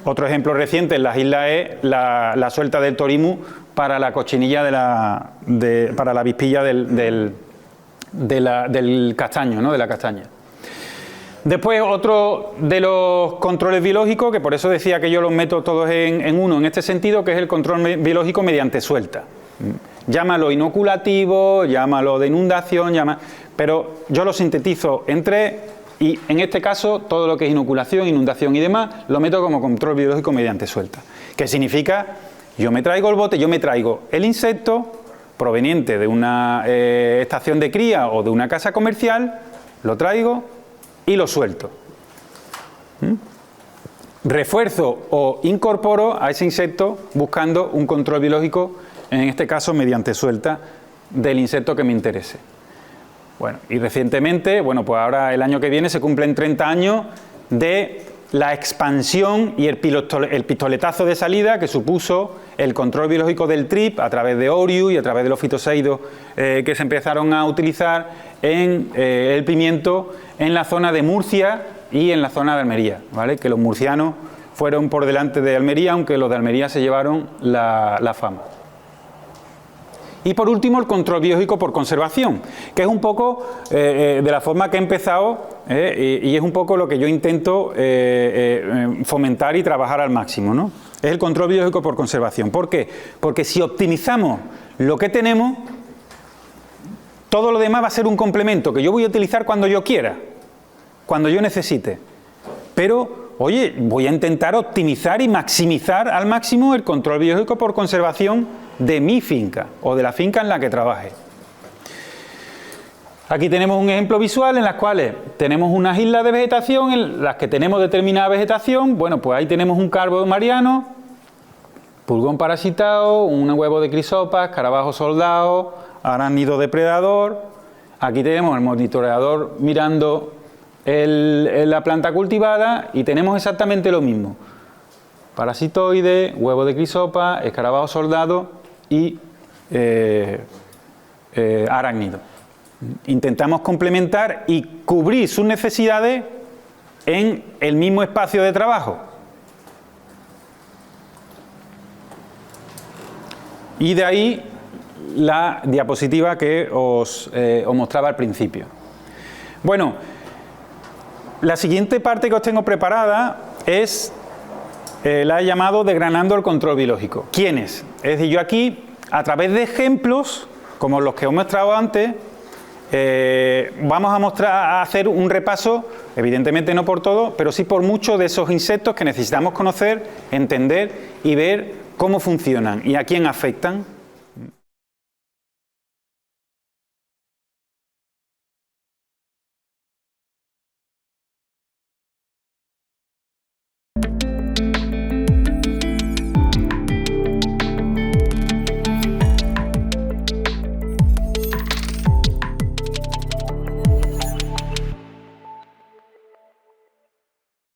B: Otro ejemplo reciente en las islas es la suelta del torimú para la cochinilla para la avispilla del castaño, ¿no? De la castaña. Después, otro de los controles biológicos, que por eso decía que yo los meto todos en uno en este sentido, que es el control biológico mediante suelta. Llámalo inoculativo, llámalo de inundación, pero yo lo sintetizo en 3 y en este caso todo lo que es inoculación, inundación y demás lo meto como control biológico mediante suelta. ¿Qué significa? Yo me traigo el bote, yo me traigo el insecto proveniente de una estación de cría o de una casa comercial, lo traigo y lo suelto. Refuerzo o incorporo a ese insecto buscando un control biológico, en este caso mediante suelta, del insecto que me interese. Bueno, y recientemente, bueno, pues ahora el año que viene se cumplen 30 años de la expansión y el pistoletazo de salida que supuso el control biológico del trip a través de Orius y a través de los fitoseidos que se empezaron a utilizar en el pimiento en la zona de Murcia y en la zona de Almería, ¿vale? Que los murcianos fueron por delante de Almería, aunque los de Almería se llevaron la fama. Y por último, el control biológico por conservación, que es un poco de la forma que he empezado y es un poco lo que yo intento fomentar y trabajar al máximo, ¿no? Es el control biológico por conservación. ¿Por qué? Porque si optimizamos lo que tenemos, todo lo demás va a ser un complemento que yo voy a utilizar cuando yo quiera, cuando yo necesite. Pero, oye, voy a intentar optimizar y maximizar al máximo el control biológico por conservación de mi finca o de la finca en la que trabaje. Aquí tenemos un ejemplo visual en las cuales tenemos unas islas de vegetación en las que tenemos determinada vegetación. Bueno, pues ahí tenemos un carbo mariano, pulgón parasitado, un huevo de crisopas, escarabajo soldado, arácnido depredador. Aquí tenemos el monitoreador mirando la planta cultivada y tenemos exactamente lo mismo. Parasitoide, huevo de crisopa, escarabajo soldado y arácnido. Intentamos complementar y cubrir sus necesidades en el mismo espacio de trabajo. Y de ahí la diapositiva que os mostraba al principio. Bueno, la siguiente parte que os tengo preparada es, la he llamado desgranando el control biológico. ¿Quiénes? Es decir, yo aquí, a través de ejemplos, como los que os he mostrado antes, vamos a hacer un repaso, evidentemente no por todo, pero sí por muchos de esos insectos que necesitamos conocer, entender y ver cómo funcionan y a quién afectan.